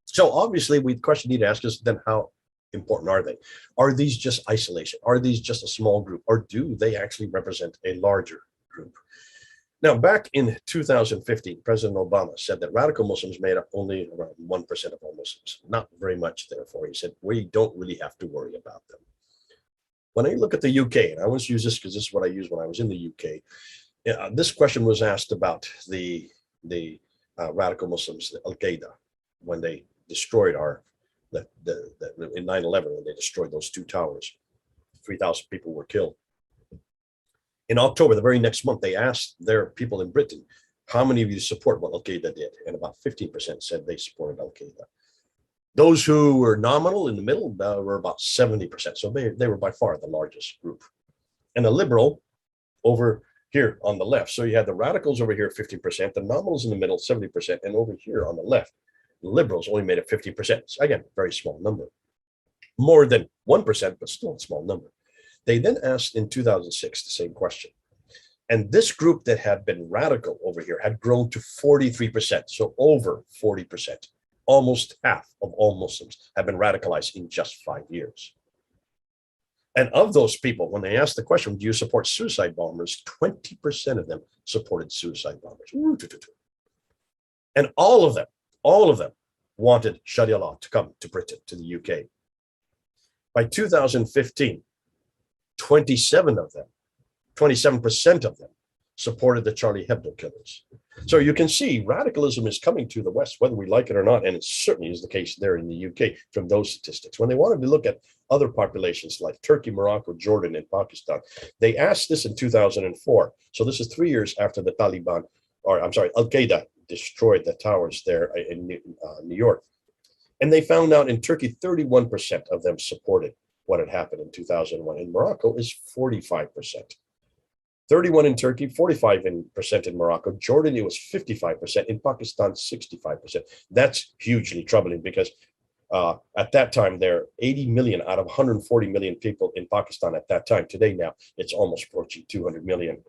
So obviously, the question you need to ask is then how important are they? Are these just isolation? Are these just a small group? Or do they actually represent a larger group? Now, back in 2015, President Obama said that radical Muslims made up only around 1% of all Muslims. Not very much, therefore. He said, we don't really have to worry about them. When I look at the UK, and I always use this because this is what I used when I was in the UK, this question was asked about the radical Muslims, the Al-Qaeda, when they destroyed in 9/11, when they destroyed those two towers. 3,000 people were killed. In October, the very next month, they asked their people in Britain, how many of you support what Al-Qaeda did? And about 15% said they supported Al-Qaeda. Those who were nominal in the middle were about 70%. So they were by far the largest group. And the liberal over here on the left. So you had the radicals over here, 50%, the nominals in the middle, 70%, and over here on the left, the liberals only made it 50%. So again, very small number. More than 1%, but still a small number. They then asked in 2006 the same question. And this group that had been radical over here had grown to 43%, so over 40%. Almost half of all Muslims have been radicalized in just 5 years. And of those people, when they asked the question, do you support suicide bombers? 20% of them supported suicide bombers. And all of them wanted Sharia law to come to Britain, to the UK. By 2015, 27% of them supported the Charlie Hebdo killers. So you can see radicalism is coming to the West, whether we like it or not, and it certainly is the case there in the UK from those statistics. When they wanted to look at other populations like Turkey, Morocco, Jordan, and Pakistan, they asked this in 2004. So this is 3 years after the Taliban, or I'm sorry, Al-Qaeda destroyed the towers there in New York. And they found out in Turkey, 31% of them supported what had happened in 2001. In Morocco is 45%. 31 in Turkey, 45% in Morocco. Jordan, it was 55%. In Pakistan, 65%. That's hugely troubling because at that time, there are 80 million out of 140 million people in Pakistan at that time. Today, now, it's almost approaching 200 million.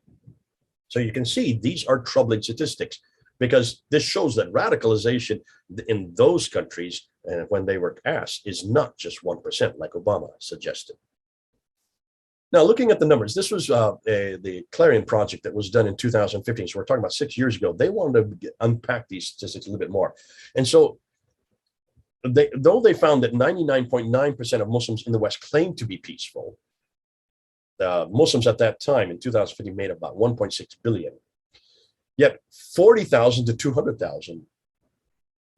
So you can see these are troubling statistics because this shows that radicalization in those countries, and when they were asked, is not just 1%, like Obama suggested. Now, looking at the numbers, this was the Clarion project that was done in 2015. So we're talking about 6 years ago. They wanted to unpack these statistics a little bit more. And so though they found that 99.9% of Muslims in the West claimed to be peaceful, Muslims at that time in 2015 made about 1.6 billion. Yet 40,000 to 200,000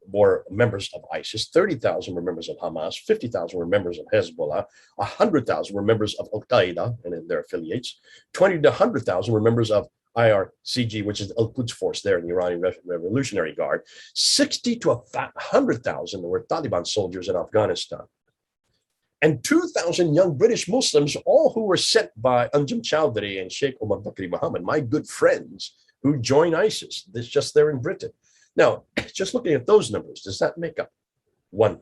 were members of ISIS, 30,000 were members of Hamas, 50,000 were members of Hezbollah, 100,000 were members of Al-Qaeda and their affiliates, 20 to 100,000 were members of IRCG, which is the Al-Quds force there in the Iranian Revolutionary Guard, 60 to 100,000 were Taliban soldiers in Afghanistan, and 2,000 young British Muslims, all who were sent by Anjem Chowdhury and Sheikh Omar Bakri Mohammed, my good friends, who joined ISIS. This just there in Britain. Now, just looking at those numbers, does that make up 1%?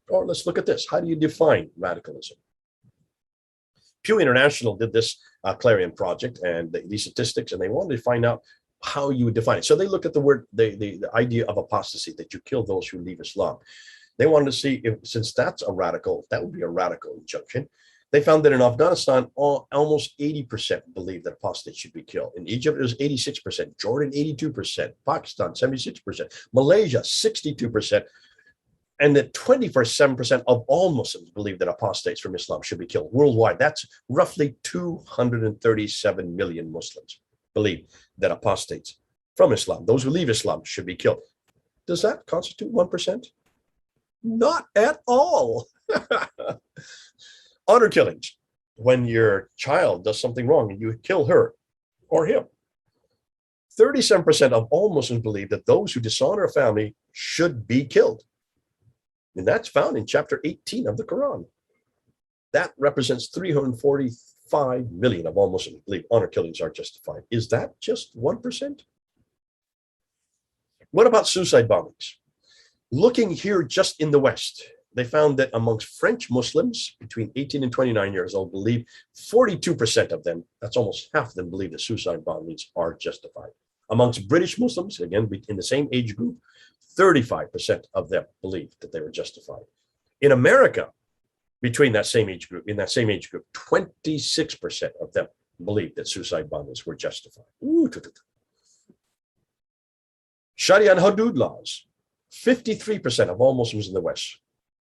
Or let's look at this. How do you define radicalism? Pew International did this Clarion project and these statistics, and they wanted to find out how you would define it. So they looked at the word, the idea of apostasy, that you kill those who leave Islam. They wanted to see if, since that's a radical, that would be a radical injunction. They found that in Afghanistan, almost 80% believed that apostates should be killed. In Egypt, it was 86%, Jordan, 82%, Pakistan, 76%, Malaysia, 62%, and that 27% of all Muslims believe that apostates from Islam should be killed worldwide. That's roughly 237 million Muslims believe that apostates from Islam, those who leave Islam, should be killed. Does that constitute 1%? Not at all. Honor killings, when your child does something wrong and you kill her or him. 37% of all Muslims believe that those who dishonor a family should be killed. And that's found in chapter 18 of the Quran. That represents 345 million of all Muslims believe honor killings are justified. Is that just 1%? What about suicide bombings? Looking here just in the West, they found that amongst French Muslims between 18 and 29 years old believe 42% of them, that's almost half of them, believe that suicide bombings are justified. Amongst British Muslims, again, in the same age group, 35% of them believe that they were justified. In America, between that same age group, 26% of them believe that suicide bombings were justified. Sharia and Hudud laws, 53% of all Muslims in the West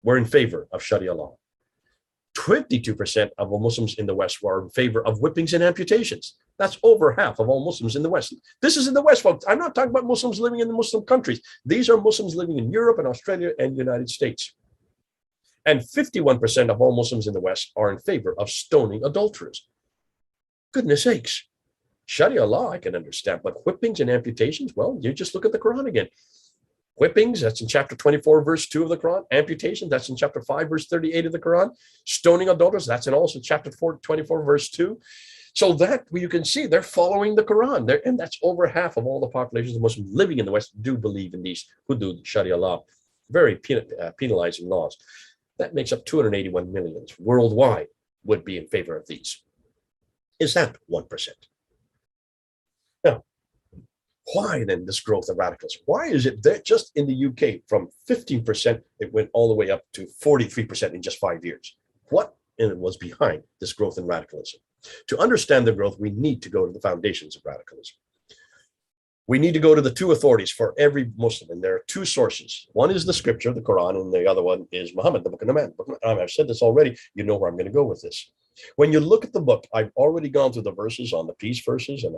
were in favor of Sharia law. 22% of all Muslims in the West were in favor of whippings and amputations. That's over half of all Muslims in the West. This is in the West, folks. I'm not talking about Muslims living in the Muslim countries. These are Muslims living in Europe and Australia and the United States. And 51% of all Muslims in the West are in favor of stoning adulterers. Goodness sakes. Sharia law, I can understand, but whippings and amputations, well, you just look at the Quran again. Whippings, that's in chapter 24, verse 2 of the Quran. Amputation, that's in chapter 5, verse 38 of the Quran. Stoning adulterers, that's in also chapter 24, verse 2. So that you can see they're following the Quran. And that's over half of all the populations of Muslims living in the West do believe in these hudud, Sharia law, very penalizing laws. That makes up 281 million worldwide would be in favor of these. Is that 1%? Now, why then this growth of radicalism? Why is it that just in the UK from 15%, it went all the way up to 43% in just 5 years? What was behind this growth in radicalism? To understand the growth, we need to go to the foundations of radicalism. We need to go to the two authorities for every Muslim, and there are two sources. One is the scripture, the Quran, and the other one is Muhammad, the Book of the Man. I've said this already. You know where I'm going to go with this. When you look at the book, I've already gone through the verses on the peace verses, and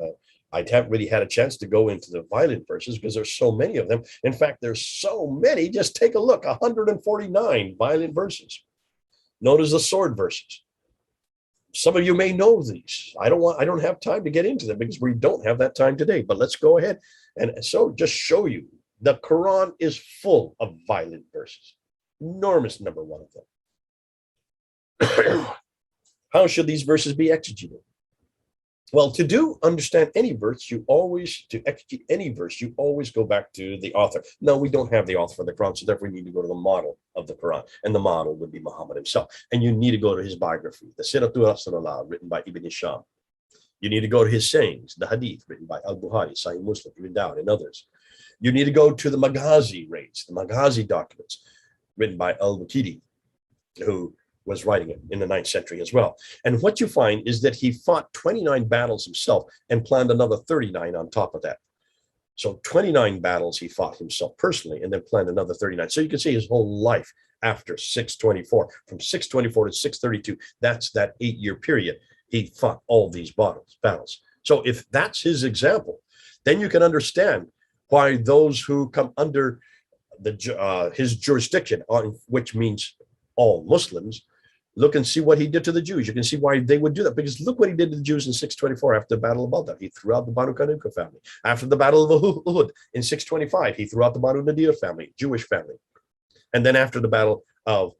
I haven't really had a chance to go into the violent verses because there's so many of them. In fact, there's so many. Just take a look, 149 violent verses. Notice the sword verses. Some of you may know these. I don't have time to get into them because we don't have that time today, but let's go ahead. And so just show you the Quran is full of violent verses, enormous number one of them. How should these verses be exegeted? Well, understand any verse, to exegete any verse, you always go back to the author. No, we don't have the author for the Quran, so therefore we need to go to the model of the Quran, and the model would be Muhammad himself. And you need to go to his biography, the Siratul Rasulullah, written by Ibn Hisham. You need to go to his sayings, the Hadith, written by Al-Bukhari, Sahih Muslim, Ibn Dawud, and others. You need to go to the Maghazi rates, the Maghazi documents, written by Al-Waqidi, who was writing it in the 9th century as well. And what you find is that he fought 29 battles himself and planned another 39 on top of that. So 29 battles he fought himself personally, and then planned another 39. So you can see his whole life after 624, from 624 to 632, that's that 8-year period. He fought all these battles. So if that's his example, then you can understand why those who come under his jurisdiction, which means all Muslims, look and see what he did to the Jews. You can see why they would do that, because look what he did to the Jews in 624 after the Battle of Balda. He threw out the Banu Kanuka family. After the Battle of Uhud in 625, he threw out the Banu Nadir family, Jewish family. And then after the Battle of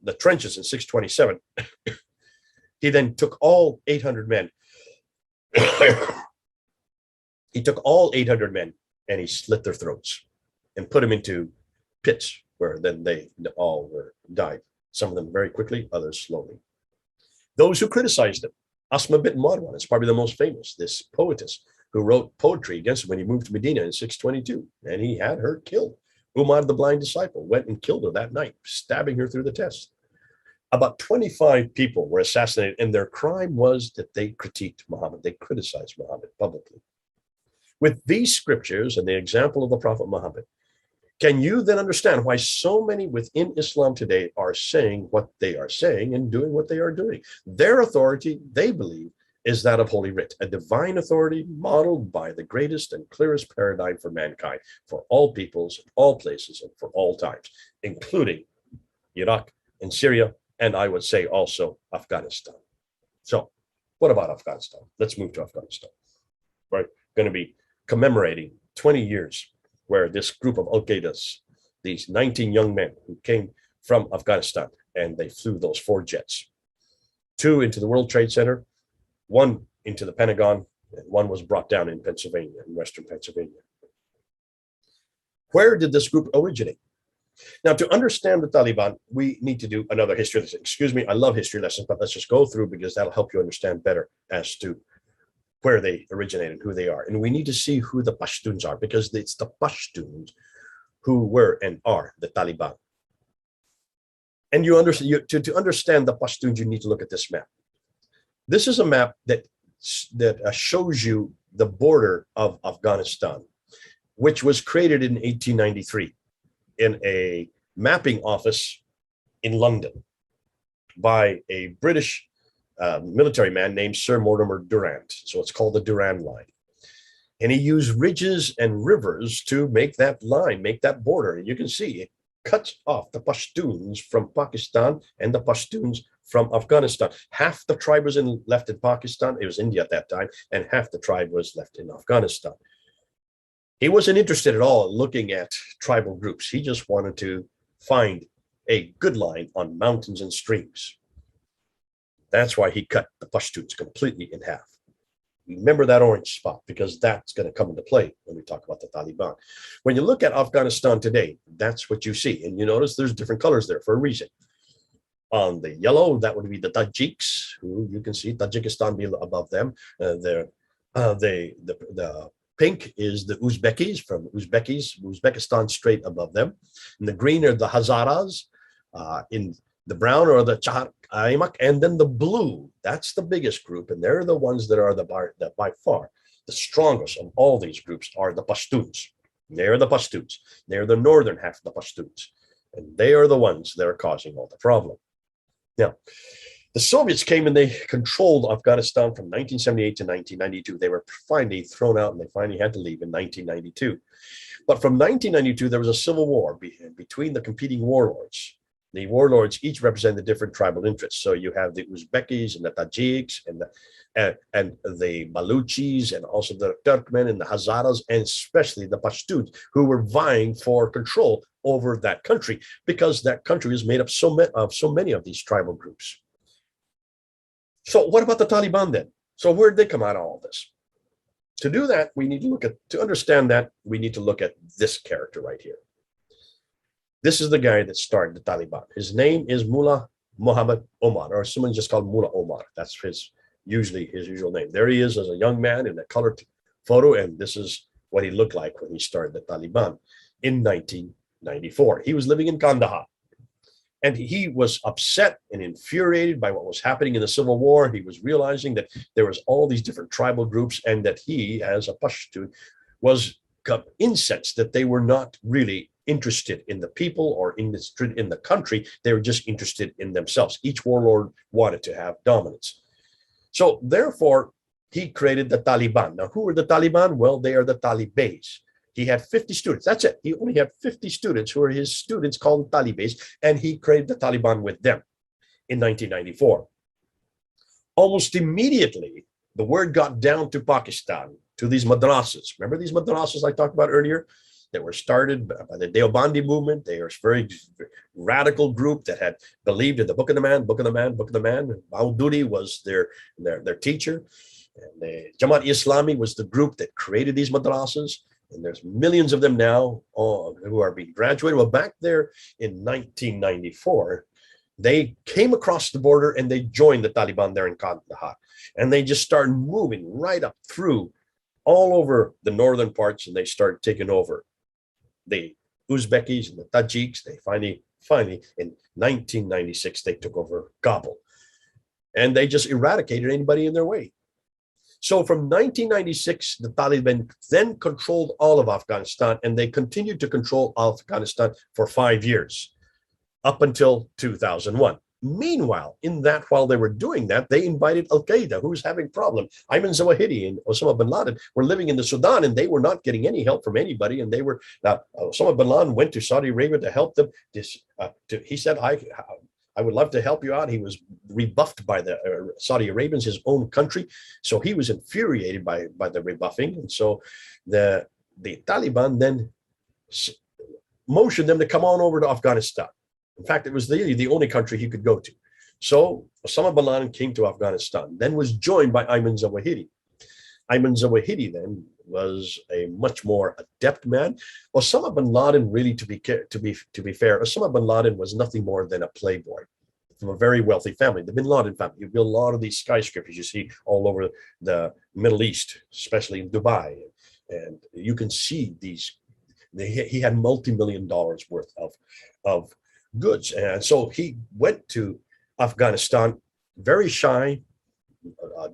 the Trenches in 627, he then took all 800 men. He took all 800 men and he slit their throats and put them into pits where then they all died. Some of them very quickly, others slowly. Those who criticized him, Asma bint Marwan is probably the most famous, this poetess who wrote poetry against him when he moved to Medina in 622, and he had her killed. Umar, the blind disciple, went and killed her that night, stabbing her through the chest. About 25 people were assassinated, and their crime was that they critiqued Muhammad. They criticized Muhammad publicly. With these scriptures and the example of the Prophet Muhammad, can you then understand why so many within Islam today are saying what they are saying and doing what they are doing? Their authority, they believe, is that of Holy Writ, a divine authority modeled by the greatest and clearest paradigm for mankind, for all peoples, all places, and for all times, including Iraq and Syria, and I would say also Afghanistan. So what about Afghanistan? Let's move to Afghanistan. We're going to be commemorating 20 years where this group of Al-Qaedas, these 19 young men who came from Afghanistan, and they flew those 4 jets, 2 into the World Trade Center, 1 into the Pentagon, and 1 was brought down in Pennsylvania, in Western Pennsylvania. Where did this group originate? Now, to understand the Taliban, we need to do another history lesson. Excuse me, I love history lessons, but let's just go through, because that'll help you understand better as to where they originated, who they are. And we need to see who the Pashtuns are, because it's the Pashtuns who were and are the Taliban. And you understand, to understand the Pashtuns, you need to look at this map. This is a map that shows you the border of Afghanistan, which was created in 1893 in a mapping office in London by a British military man named Sir Mortimer Durrant. So it's called the Durrand Line. And he used ridges and rivers to make that line, make that border. And you can see it cuts off the Pashtuns from Pakistan and the Pashtuns from Afghanistan. Half the tribe was left in Pakistan, it was India at that time, and half the tribe was left in Afghanistan. He wasn't interested at all in looking at tribal groups. He just wanted to find a good line on mountains and streams. That's why he cut the Pashtuns completely in half. Remember that orange spot, because that's going to come into play when we talk about the Taliban. When you look at Afghanistan today, that's what you see. And you notice there's different colors there for a reason. On the yellow, that would be the Tajiks, who you can see Tajikistan be above them. The pink is the Uzbekis, from Uzbekistan straight above them. And the green are the Hazaras. In the brown are the Chahar Aimak, and then the blue, that's the biggest group, and they're the ones that are by far the strongest of all these groups are the Pashtuns. They're the Pashtuns. They're the northern half of the Pashtuns, and they are the ones that are causing all the problem. Now, the Soviets came and they controlled Afghanistan from 1978 to 1992. They were finally thrown out, and they finally had to leave in 1992. But from 1992, there was a civil war between the competing warlords. The warlords each represent the different tribal interests. So you have the Uzbekis and the Tajiks and the Baluchis, and also the Turkmen and the Hazaras, and especially the Pashtuns, who were vying for control over that country, because that country is made up of so many of these tribal groups. So what about the Taliban then? So where did they come out of all this? To do that, we need to look at, to understand that, we need to look at this character right here. This is the guy that started the Taliban. His name is Mullah Muhammad Omar, or someone just called Mullah Omar. That's usually his usual name. There he is as a young man in a colored photo, and this is what he looked like when he started the Taliban in 1994. He was living in Kandahar. And he was upset and infuriated by what was happening in the Civil War. He was realizing that there was all these different tribal groups, and that he, as a Pashtun, was incensed that they were not really interested in the people or in the country. They were just interested in themselves. Each warlord wanted to have dominance. So therefore, he created the Taliban. Now, who are the Taliban? Well, they are the Talibans. He had 50 students. That's it. He only had 50 students who are his students called Talibans, and he created the Taliban with them in 1994. Almost immediately, the word got down to Pakistan, to these madrasas. Remember these madrasas I talked about earlier that were started by the Deobandi movement? They are a very radical group that had believed in the Book of the Man, Book of the Man, Book of the Man. Maududi was their teacher. And the Jamaat Islami was the group that created these madrasas. And there's millions of them now who are being graduated. Well, back there in 1994, they came across the border and they joined the Taliban there in Kandahar. And they just started moving right up through all over the northern parts, and they started taking over the Uzbekis and the Tajiks. They finally in 1996, they took over Kabul. And they just eradicated anybody in their way. So from 1996, the Taliban then controlled all of Afghanistan, and they continued to control Afghanistan for 5 years, up until 2001. Meanwhile, while they were doing that, they invited Al-Qaeda, who was having problems. Ayman Zawahiri and Osama bin Laden were living in the Sudan, and they were not getting any help from anybody. And Osama bin Laden went to Saudi Arabia to help them. He said, I would love to help you out. He was rebuffed by the Saudi Arabians, his own country. So he was infuriated by the rebuffing. And so the Taliban then motioned them to come on over to Afghanistan. In fact, it was the only country he could go to. So Osama bin Laden came to Afghanistan, then was joined by Ayman Zawahiri. Ayman Zawahiri then was a much more adept man. Osama bin Laden, really, to be fair, Osama bin Laden was nothing more than a playboy from a very wealthy family, the bin Laden family. You build a lot of these skyscrapers you see all over the Middle East, especially in Dubai, and you can see these. He had multi-million dollars worth of goods, and so he went to Afghanistan very shy,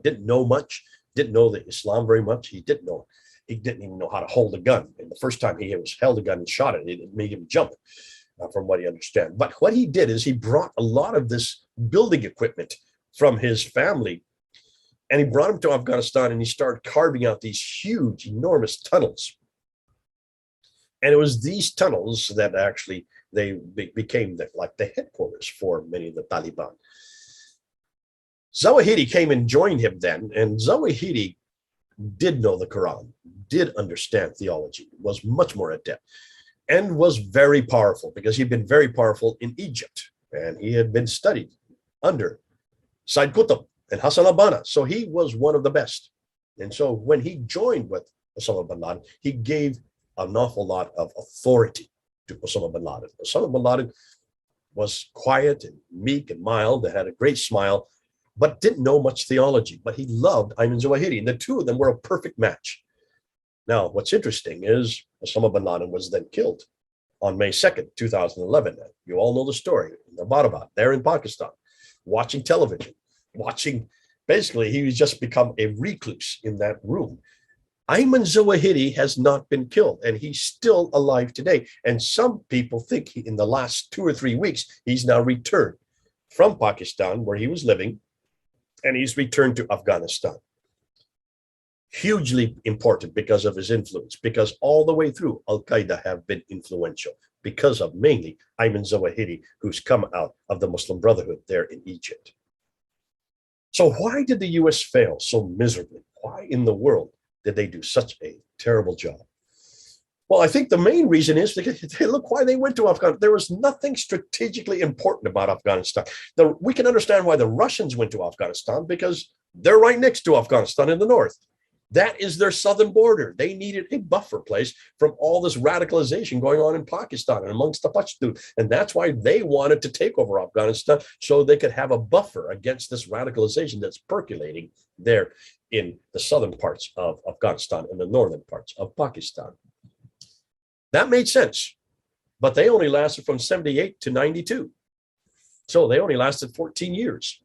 didn't know much. Didn't know the Islam very much. He didn't even know how to hold a gun. And the first time he held a gun and shot it, it made him jump, from what he understands. But what he did is he brought a lot of this building equipment from his family, and he brought them to Afghanistan, and he started carving out these huge, enormous tunnels. And it was these tunnels that actually they became like the headquarters for many of the Taliban. Zawahiri came and joined him then, and Zawahiri did know the Quran, did understand theology, was much more adept, and was very powerful because he'd been very powerful in Egypt, and he had been studied under Said Qutb and Hassan al-Banna. So he was one of the best. And so when he joined with Osama bin Laden, he gave an awful lot of authority to Osama bin Laden. Osama bin Laden was quiet and meek and mild, and had a great smile, but didn't know much theology. But he loved Ayman Zawahiri, and the two of them were a perfect match. Now, what's interesting is Osama bin Laden was then killed on May 2nd, 2011. You all know the story in Abbottabad, there in Pakistan, watching television, basically, he was just become a recluse in that room. Ayman Zawahiri has not been killed, and he's still alive today. And some people think in the last 2 or 3 weeks, he's now returned from Pakistan, where he was living, and he's returned to Afghanistan. Hugely important because of his influence, because all the way through, Al-Qaeda have been influential because of mainly Ayman Zawahiri, who's come out of the Muslim Brotherhood there in Egypt. So why did the US fail so miserably? Why in the world did they do such a terrible job? Well, I think the main reason is because look why they went to Afghanistan. There was nothing strategically important about Afghanistan. We can understand why the Russians went to Afghanistan because they're right next to Afghanistan in the north. That is their southern border. They needed a buffer place from all this radicalization going on in Pakistan and amongst the Pashtun. And that's why they wanted to take over Afghanistan so they could have a buffer against this radicalization that's percolating there in the southern parts of Afghanistan and the northern parts of Pakistan. That made sense, but they only lasted from 78 to 92. So they only lasted 14 years.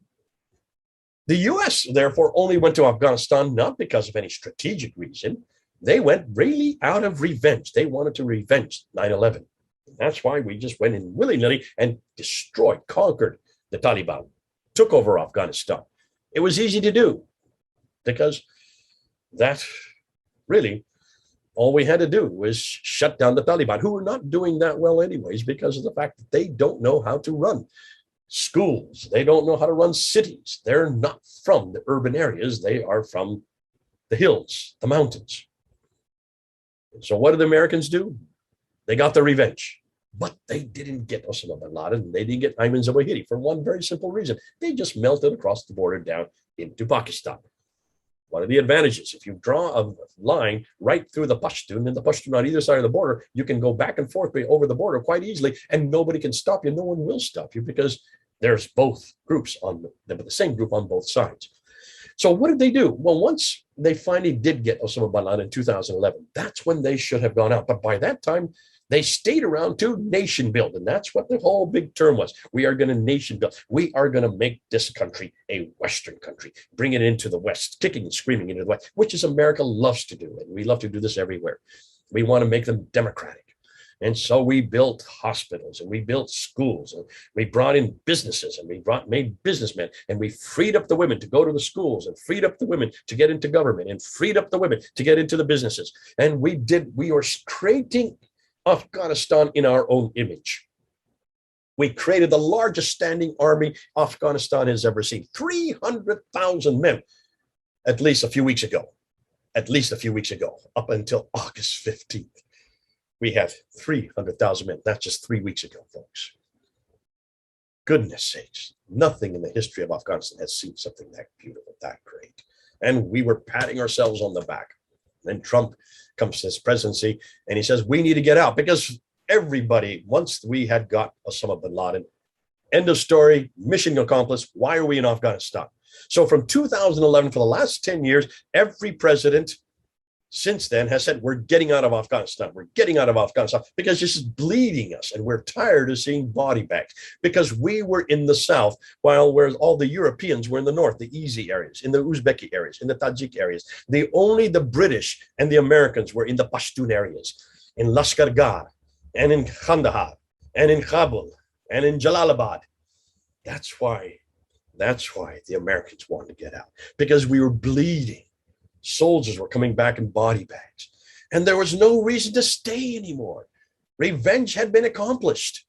The US, therefore, only went to Afghanistan not because of any strategic reason. They went really out of revenge. They wanted to revenge 9/11. That's why we just went in willy-nilly and destroyed, conquered the Taliban, took over Afghanistan. It was easy to do because that really all we had to do was shut down the Taliban, who were not doing that well anyways because of the fact that they don't know how to run schools. They don't know how to run cities. They're not from the urban areas. They are from the hills, the mountains. So what did the Americans do? They got their revenge. But they didn't get Osama bin Laden. They didn't get Ayman Zawahiri for one very simple reason. They just melted across the border down into Pakistan. What are the advantages? If you draw a line right through the Pashtun and the Pashtun on either side of the border, you can go back and forth over the border quite easily and nobody can stop you. No one will stop you because there's both groups on the same group on both sides. So what did they do? Well, once they finally did get Osama bin Laden in 2011, that's when they should have gone out. But by that time, they stayed around to nation build. And that's what the whole big term was. We are going to nation build. We are going to make this country a Western country, bring it into the West, kicking and screaming into the West, which is America loves to do. And we love to do this everywhere. We want to make them democratic. And so we built hospitals and we built schools and we brought in businesses and we made businessmen and we freed up the women to go to the schools and freed up the women to get into government and freed up the women to get into the businesses. And we were creating Afghanistan in our own image. We created the largest standing army Afghanistan has ever seen. 300,000 men, at least a few weeks ago, up until August 15th. We have 300,000 men. That's just 3 weeks ago, folks. Goodness sakes, nothing in the history of Afghanistan has seen something that beautiful, that great. And we were patting ourselves on the back. Then Trump comes to his presidency and he says, we need to get out because everybody, once we had got Osama bin Laden, end of story, mission accomplished. Why are we in Afghanistan? So from 2011 for the last 10 years, every president since then has said, we're getting out of Afghanistan. We're getting out of Afghanistan because this is bleeding us. And we're tired of seeing body bags because we were in the south while all the Europeans were in the north, the easy areas, in the Uzbeki areas, in the Tajik areas. Only the British and the Americans were in the Pashtun areas, in Lashkar and in Kandahar and in Kabul and in Jalalabad. That's why the Americans wanted to get out, because we were bleeding. Soldiers were coming back in body bags, and there was no reason to stay anymore. Revenge had been accomplished.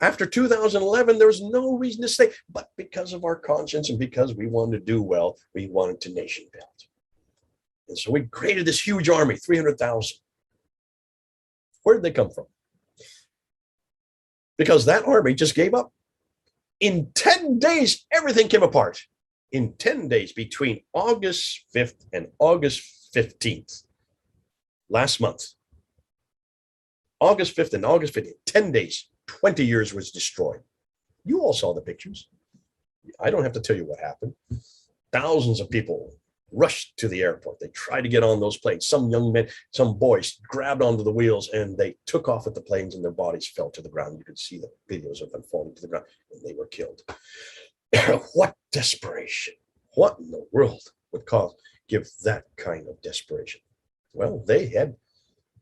After 2011, there was no reason to stay, but because of our conscience and because we wanted to do well, we wanted to nation build. And so we created this huge army, 300,000. Where did they come from? Because that army just gave up. In 10 days, everything came apart. In 10 days, between August 5th and August 15th, last month, August 5th and August 15th, 10 days, 20 years was destroyed. You all saw the pictures. I don't have to tell you what happened. Thousands of people rushed to the airport. They tried to get on those planes. Some young men, some boys grabbed onto the wheels and they took off with the planes and their bodies fell to the ground. You could see the videos of them falling to the ground and they were killed. What desperation? What in the world would give that kind of desperation? Well, they had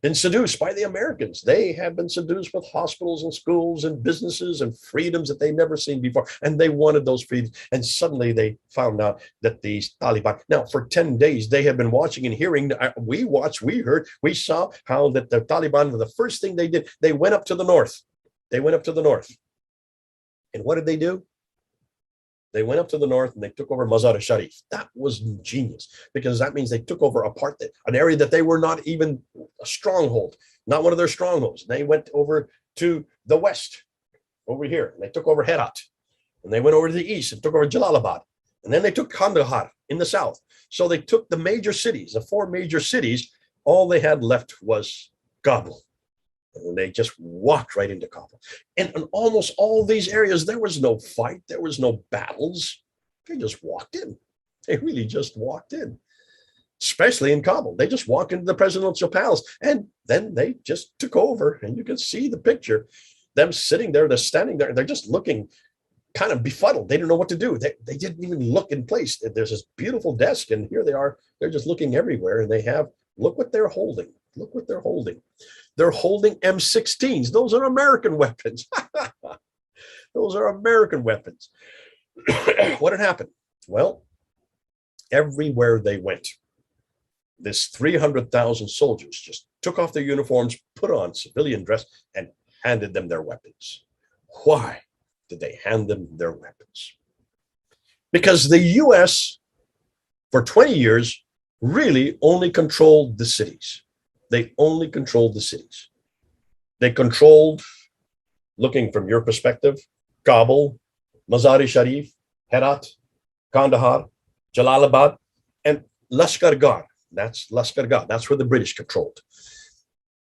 been seduced by the Americans. They have been seduced with hospitals and schools and businesses and freedoms that they never seen before. And they wanted those freedoms. And suddenly they found out that these Taliban, now for 10 days, they have been watching and hearing. We watched, we heard, we saw how that the Taliban, the first thing they did, they went up to the north. They went up to the north. And what did they do? They went up to the north and they took over Mazar-e-Sharif. That was genius, because that means they took over an area that they were not even a stronghold. not one of their strongholds. They went over to the west, over here, and they took over Herat. And they went over to the east and took over Jalalabad. And then they took Kandahar in the south. So they took the major cities, the 4 major cities. All they had left was Kabul. And they just walked right into Kabul. And in almost all these areas, there was no fight. There was no battles. They just walked in. They really just walked in, especially in Kabul. They just walked into the presidential palace, and then they just took over. And you can see the picture, them sitting there, they're standing there, they're just looking kind of befuddled. They don't know what to do. They didn't even look in place. There's this beautiful desk, and here they are. They're just looking everywhere, and they have, look what they're holding. Look what they're holding. They're holding M16s. Those are American weapons. Those are American weapons. What had happened? Well, everywhere they went, this 300,000 soldiers just took off their uniforms, put on civilian dress, and handed them their weapons. Why did they hand them their weapons? Because the US, for 20 years, really only controlled the cities. They only controlled the cities. They controlled, looking from your perspective, Kabul, Mazar-e-Sharif, Herat, Kandahar, Jalalabad, and Lashkar-Gah. That's Lashkar-Gah. That's where the British controlled.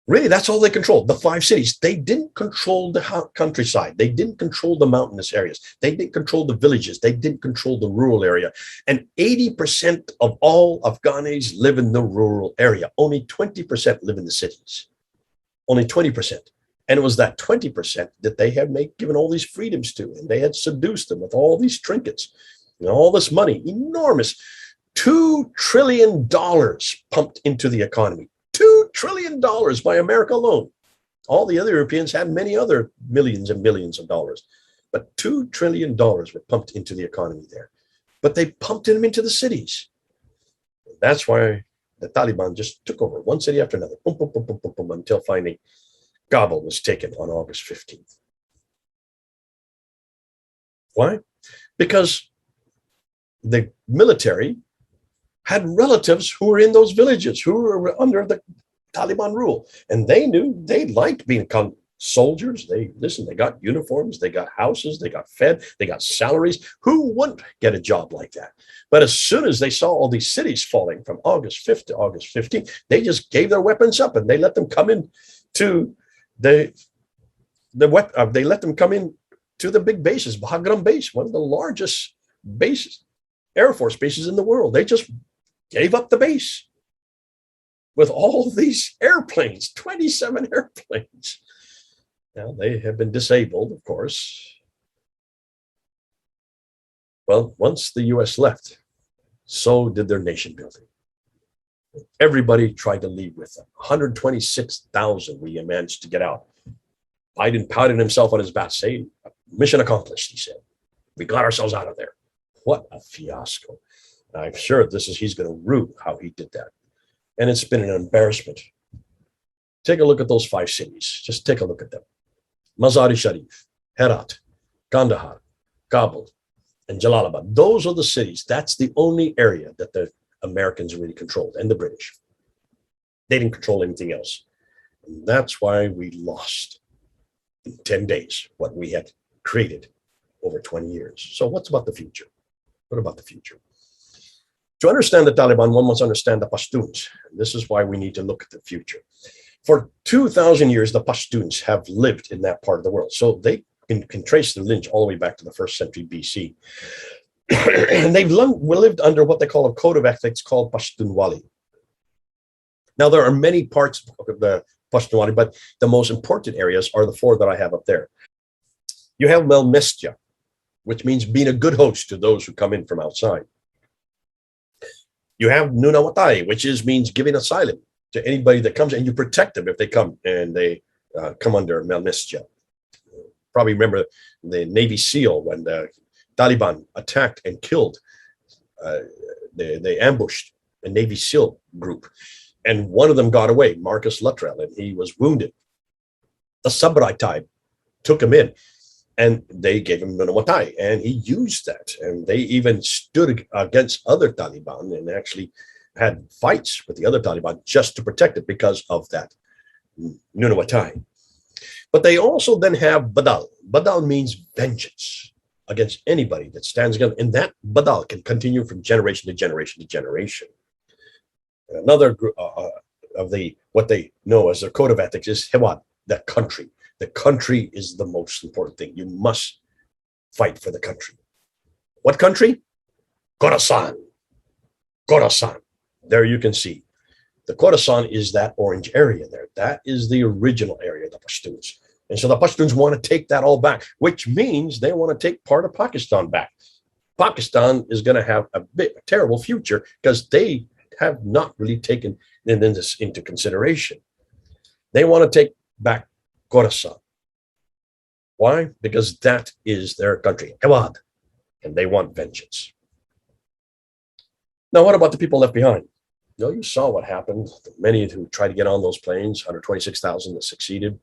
Really, that's all they controlled, the 5 cities. They didn't control the countryside. They didn't control the mountainous areas. They didn't control the villages. They didn't control the rural area. And 80% of all Afghanis live in the rural area. Only 20% live in the cities. Only 20%. And it was that 20% that they had given all these freedoms to. And they had seduced them with all these trinkets and all this money, enormous. $2 trillion pumped into the economy. $2 trillion by America alone. All the other Europeans had many other millions and millions of dollars. But $2 trillion were pumped into the economy there. But they pumped them into the cities. That's why the Taliban just took over one city after another, boom, boom, boom, boom, boom, boom, until finally Kabul was taken on August 15th. Why? Because the military had relatives who were in those villages, who were under the Taliban rule. And they knew they liked being soldiers. They got uniforms, they got houses, they got fed, they got salaries. Who wouldn't get a job like that? But as soon as they saw all these cities falling from August 5th to August 15th, they just gave their weapons up and they let them come in to they let them come in to the big bases. Bagram base, one of the largest bases, Air Force bases in the world. They just gave up the base with all these airplanes, 27 airplanes. Now, they have been disabled, of course. Well, once the US left, so did their nation building. Everybody tried to leave with them. 126,000 we managed to get out. Biden patted himself on his back, saying, mission accomplished, he said. We got ourselves out of there. What a fiasco. I'm sure he's going to rue how he did that. And it's been an embarrassment. Take a look at those 5 cities. Just take a look at them. Mazar-e-Sharif, Herat, Kandahar, Kabul, and Jalalabad. Those are the cities. That's the only area that the Americans really controlled, and the British. They didn't control anything else. And that's why we lost in 10 days what we had created over 20 years. So what's about the future? What about the future? To understand the Taliban, one must understand the Pashtuns. This is why we need to look at the future. For 2,000 years, the Pashtuns have lived in that part of the world. So they can trace their lineage all the way back to the 1st century BC. And they've lived under what they call a code of ethics called Pashtunwali. Now, there are many parts of the Pashtunwali, but the most important areas are the 4 that I have up there. You have Melmestya, which means being a good host to those who come in from outside. You have Nunawatai, which means giving asylum to anybody that comes, and you protect them if they come and they come under Melmestya. Probably remember the Navy SEAL when the Taliban attacked and killed. They ambushed a Navy SEAL group, and one of them got away, Marcus Luttrell, and he was wounded. The Sabrai tribe took him in, and they gave him Nunawatai, and he used that. And they even stood against other Taliban and actually had fights with the other Taliban just to protect it because of that Nunawatai. But they also then have Badal. Badal means vengeance against anybody that stands against, and that Badal can continue from generation to generation to generation. And another group of the what they know as their code of ethics is Hewad, the country. The country is the most important thing. You must fight for the country. What country? Khorasan. Khorasan. There you can see. The Khorasan is that orange area there. That is the original area of the Pashtuns. And so the Pashtuns want to take that all back, which means they want to take part of Pakistan back. Pakistan is going to have a terrible future because they have not really taken this into consideration. They want to take back Khorasan. Why? Because that is their country, Hewad, and they want vengeance. Now, what about the people left behind? No, you saw what happened. Many who tried to get on those planes, 126,000 that succeeded.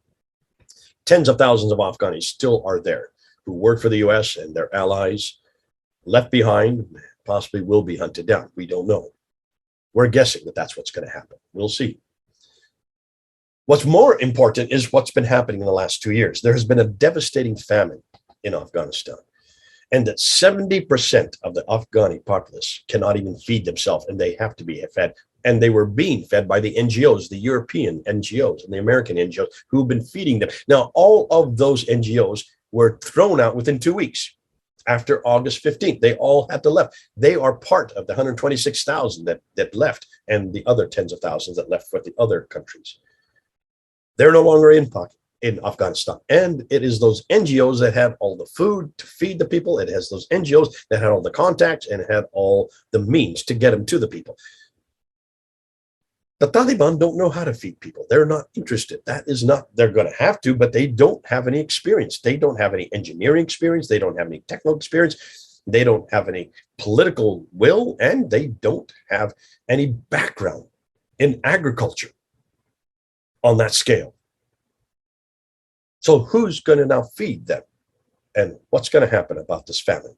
Tens of thousands of Afghans still are there who work for the US and their allies, left behind, possibly will be hunted down. We don't know. We're guessing that that's what's going to happen. We'll see. What's more important is what's been happening in the last 2 years. There has been a devastating famine in Afghanistan, and that 70% of the Afghani populace cannot even feed themselves, and they have to be fed. And they were being fed by the NGOs, the European NGOs and the American NGOs who've been feeding them. Now, all of those NGOs were thrown out within 2 weeks. After August 15th, they all had to left. They are part of the 126,000 that left, and the other tens of thousands that left for the other countries. They're no longer in Afghanistan. And it is those NGOs that had all the food to feed the people. It has those NGOs that had all the contacts and had all the means to get them to the people. The Taliban don't know how to feed people. They're not interested. That is not, they're going to have to, but they don't have any experience. They don't have any engineering experience. They don't have any technical experience. They don't have any political will, and they don't have any background in agriculture on that scale. So who's going to now feed them? And what's going to happen about this famine?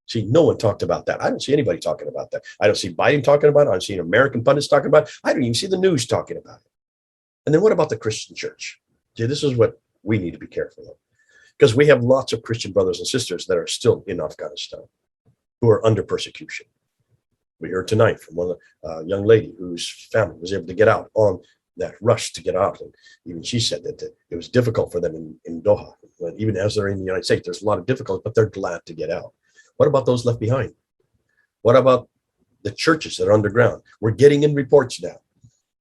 See, no one talked about that. I don't see anybody talking about that. I don't see Biden talking about it. I don't see American pundits talking about it. I don't even see the news talking about it. And then what about the Christian church? See, this is what we need to be careful of, because we have lots of Christian brothers and sisters that are still in Afghanistan who are under persecution. We heard tonight from one young lady whose family was able to get out on that rush to get out. And even she said that it was difficult for them in Doha. Even as they're in the United States, there's a lot of difficulty, but they're glad to get out. What about those left behind? What about the churches that are underground? We're getting in reports now.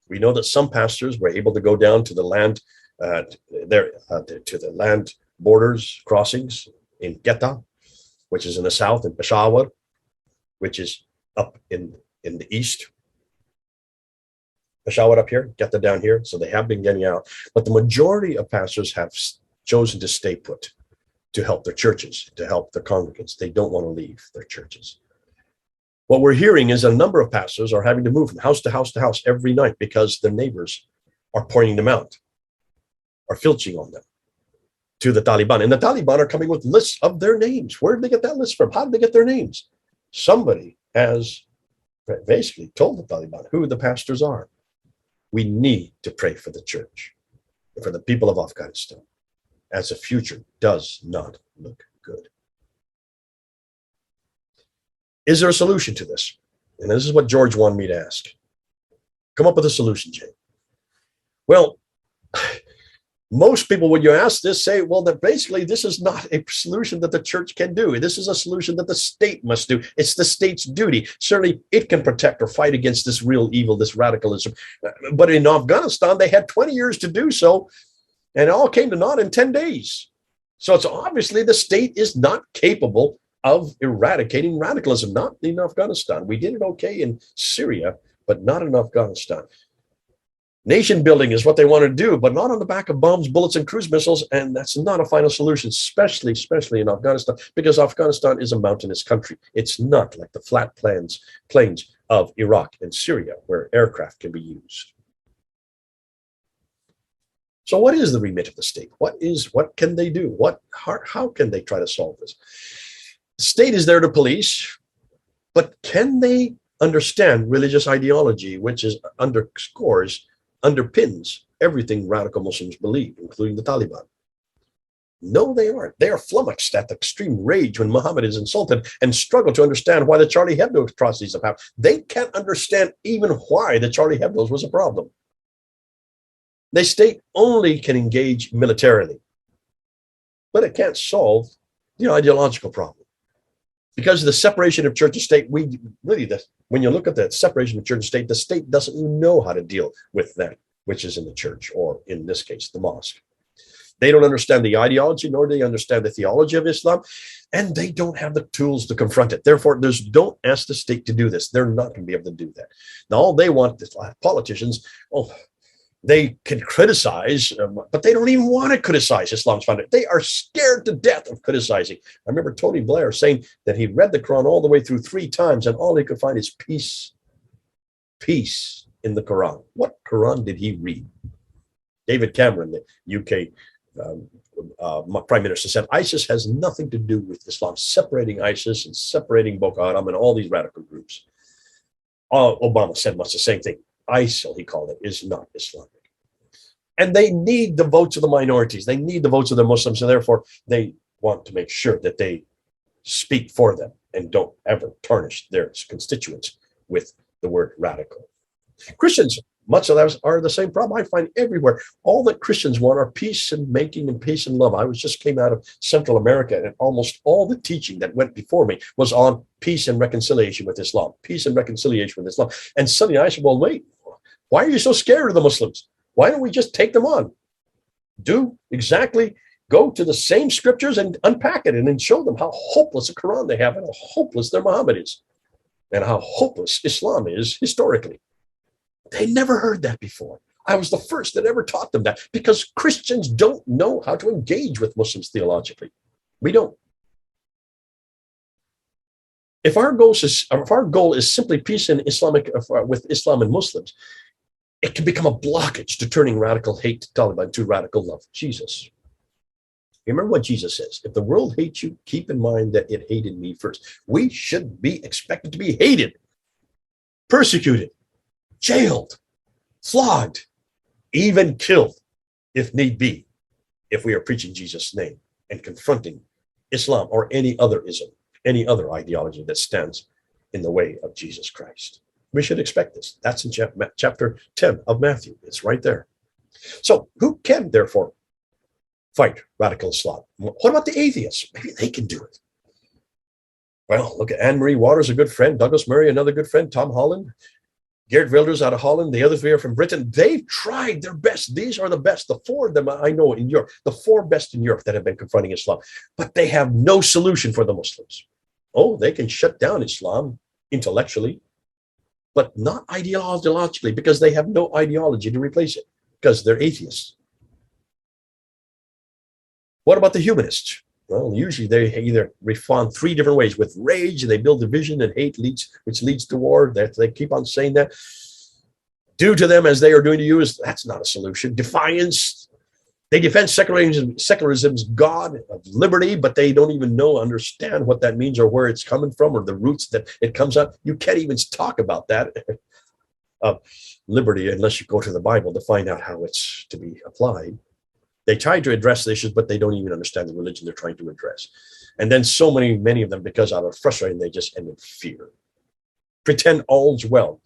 We know that some pastors were able to go down to the land, to the land borders crossings in Quetta, which is in the south, and Peshawar, which is up in the east. Peshawar up here, Quetta down here. So they have been getting out, but the majority of pastors have chosen to stay put, to help their churches, to help their congregants. They don't want to leave their churches. What we're hearing is a number of pastors are having to move from house to house to house every night because their neighbors are pointing them out, are filching on them to the Taliban. And the Taliban are coming with lists of their names. Where did they get that list from? How did they get their names? Somebody has basically told the Taliban who the pastors are. We need to pray for the church and for the people of Afghanistan, as the future does not look good. Is there a solution to this? And this is what George wanted me to ask. Come up with a solution, Jay. Well, most people, when you ask this, say, well, that basically this is not a solution that the church can do. This is a solution that the state must do. It's the state's duty. Certainly, it can protect or fight against this real evil, this radicalism. But in Afghanistan, they had 20 years to do so, and it all came to naught in 10 days. So it's obviously the state is not capable of eradicating radicalism, not in Afghanistan. We did it okay in Syria, but not in Afghanistan. Nation building is what they want to do, but not on the back of bombs, bullets, and cruise missiles. And that's not a final solution, especially in Afghanistan, because Afghanistan is a mountainous country. It's not like the flat plains of Iraq and Syria, where aircraft can be used. So what is the remit of the state? What can they do? How can they try to solve this? The state is there to police, but can they understand religious ideology, which underpins everything radical Muslims believe, including the Taliban. No, they aren't. They are flummoxed at the extreme rage when Muhammad is insulted and struggle to understand why the Charlie Hebdo atrocities have happened. They can't understand even why the Charlie Hebdos was a problem. The state only can engage militarily, but it can't solve the ideological problem. Because of the separation of church and state, when you look at the separation of church and state, the state doesn't know how to deal with that which is in the church, or in this case, the mosque. They don't understand the ideology, nor do they understand the theology of Islam, and they don't have the tools to confront it. Therefore, don't ask the state to do this. They're not going to be able to do that. Now, all they want is politicians, they can criticize, but they don't even want to criticize Islam's founder. They are scared to death of criticizing. I remember Tony Blair saying that he read the Quran all the way through 3 times, and all he could find is peace. Peace in the Quran. What Quran did he read? David Cameron, the UK Prime Minister, said ISIS has nothing to do with Islam, separating ISIS and separating Boko Haram and all these radical groups. Obama said much the same thing. ISIL, he called it, is not Islamic. And they need the votes of the minorities. They need the votes of the Muslims, and therefore they want to make sure that they speak for them and don't ever tarnish their constituents with the word radical. Christians, much of those are the same problem I find everywhere. All that Christians want are peace and making and peace and love. I just came out of Central America, and almost all the teaching that went before me was on peace and reconciliation with Islam, peace and reconciliation with Islam. And suddenly I said, well, wait, why are you so scared of the Muslims? Why don't we just take them on? Go to the same scriptures and unpack it and then show them how hopeless the Quran they have and how hopeless their Muhammad is and how hopeless Islam is historically. They never heard that before. I was the first that ever taught them that, because Christians don't know how to engage with Muslims theologically. We don't. If our goal is simply peace in with Islam and Muslims, it can become a blockage to turning radical hate to Taliban to radical love. Jesus. Remember what Jesus says. If the world hates you, keep in mind that it hated me first. We should be expected to be hated, persecuted, jailed, flogged, even killed, if need be, if we are preaching Jesus' name and confronting Islam or any other ism, any other ideology that stands in the way of Jesus Christ. We should expect this. That's in chapter 10 of Matthew. It's right there. So who can, therefore, fight radical Islam? What about the atheists? Maybe they can do it. Well, look at Anne-Marie Waters, a good friend, Douglas Murray, another good friend, Tom Holland, Geert Wilders out of Holland, the other 3 are from Britain. They've tried their best. These are the best. The 4 of them I know in Europe, the 4 best in Europe that have been confronting Islam, but they have no solution for the Muslims. Oh, they can shut down Islam intellectually, but not ideologically, because they have no ideology to replace it, because they're atheists. What about the humanists? Well, usually they either respond 3 different ways. With rage, they build division, and hate which leads to war. They keep on saying that. Do to them as they are doing to you, that's not a solution. Defiance. They defend secularism's God of liberty, but they don't even understand what that means or where it's coming from or the roots that it comes up. You can't even talk about that liberty unless you go to the Bible to find out how it's to be applied. They try to address the issues, but they don't even understand the religion they're trying to address. And then many of them, because out of frustration, they just end in fear. Pretend all's well.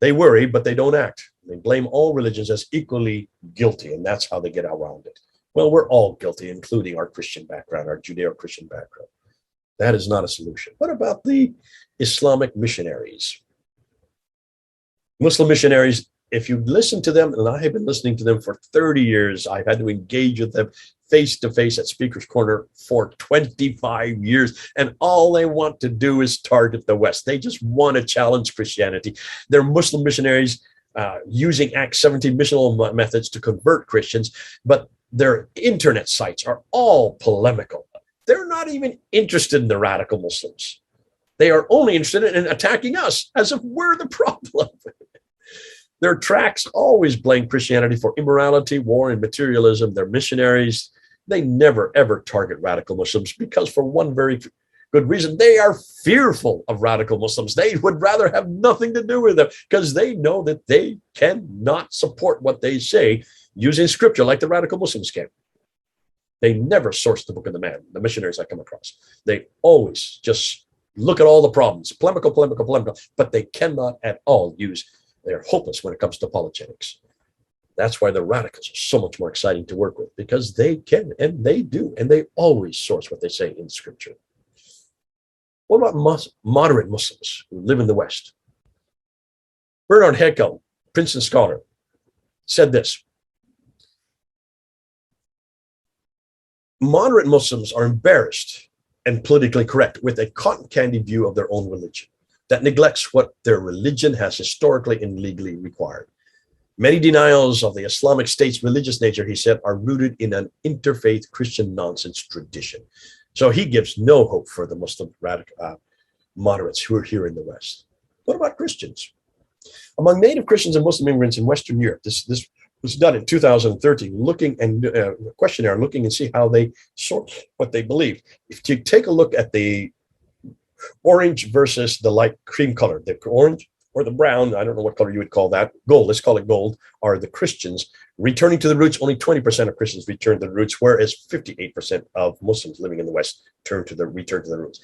They worry, but they don't act. They blame all religions as equally guilty, and that's how they get around it. Well, we're all guilty, including our Christian background, our Judeo-Christian background. That is not a solution. What about the Islamic missionaries? Muslim missionaries, if you listen to them, and I have been listening to them for 30 years, I've had to engage with them face-to-face at Speaker's Corner for 25 years, and all they want to do is target the West. They just want to challenge Christianity. They're Muslim missionaries using Acts 17 missional methods to convert Christians, but their internet sites are all polemical. They're not even interested in the radical Muslims. They are only interested in attacking us as if we're the problem. Their tracts always blame Christianity for immorality, war, and materialism. They're missionaries. They never, ever target radical Muslims because for one very good reason. They are fearful of radical Muslims. They would rather have nothing to do with them because they know that they cannot support what they say using scripture like the radical Muslims can. They never source the book of the man, the missionaries I come across. They always just look at all the problems, polemical, but they cannot at all use, they're hopeless when it comes to apologetics. That's why the radicals are so much more exciting to work with, because they can, and they do, and they always source what they say in scripture. What about moderate Muslims who live in the West? Bernard Haeckel, Princeton scholar, said this: moderate Muslims are embarrassed and politically correct with a cotton candy view of their own religion that neglects what their religion has historically and legally required. Many denials of the Islamic State's religious nature, he said, are rooted in an interfaith Christian nonsense tradition. So he gives no hope for the Muslim moderates who are here in the West. What about Christians? Among native Christians and Muslim immigrants in Western Europe, this was done in 2013, looking and questionnaire, looking and see how they sort what they believe. If you take a look at the orange versus the light cream color, the orange or the brown, I don't know what color you would call that, gold, let's call it gold, are the Christians returning to the roots. Only 20% of Christians return to the roots, whereas 58% of Muslims living in the West return to the roots.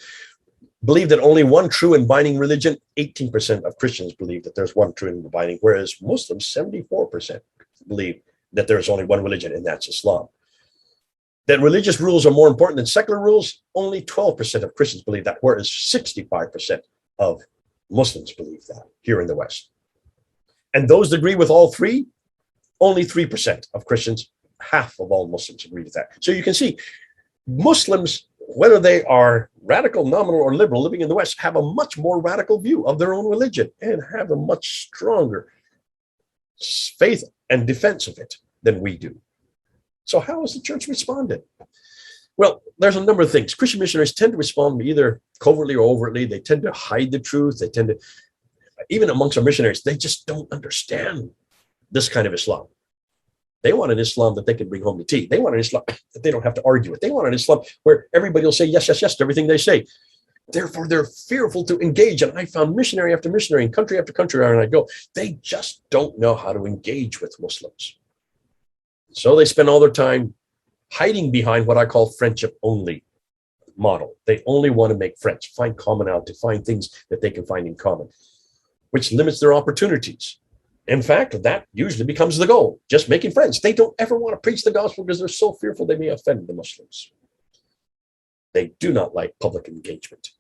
Believe that only one true and binding religion, 18% of Christians believe that there's one true and binding, whereas Muslims, 74% believe that there's only one religion, and that's Islam. That religious rules are more important than secular rules, only 12% of Christians believe that, whereas 65% of Muslims believe that here in the West. And those that agree with all three, only 3% of Christians, half of all Muslims agree with that. So you can see Muslims, whether they are radical, nominal, or liberal living in the West, have a much more radical view of their own religion and have a much stronger faith and defense of it than we do. So how has the church responded? Well, there's a number of things. Christian missionaries tend to respond either covertly or overtly. They tend to hide the truth. They tend to, even amongst our missionaries, they just don't understand this kind of Islam. They want an Islam that they can bring home to tea. They want an Islam that they don't have to argue with. They want an Islam where everybody will say yes, yes, yes to everything they say. Therefore, they're fearful to engage. And I found missionary after missionary in country after country where I go, they just don't know how to engage with Muslims. So they spend all their time hiding behind what I call friendship only model. They only want to make friends, find commonality, find things that they can find in common, which limits their opportunities. In fact, that usually becomes the goal, just making friends. They don't ever want to preach the gospel because they're so fearful they may offend the Muslims. They do not like public engagement.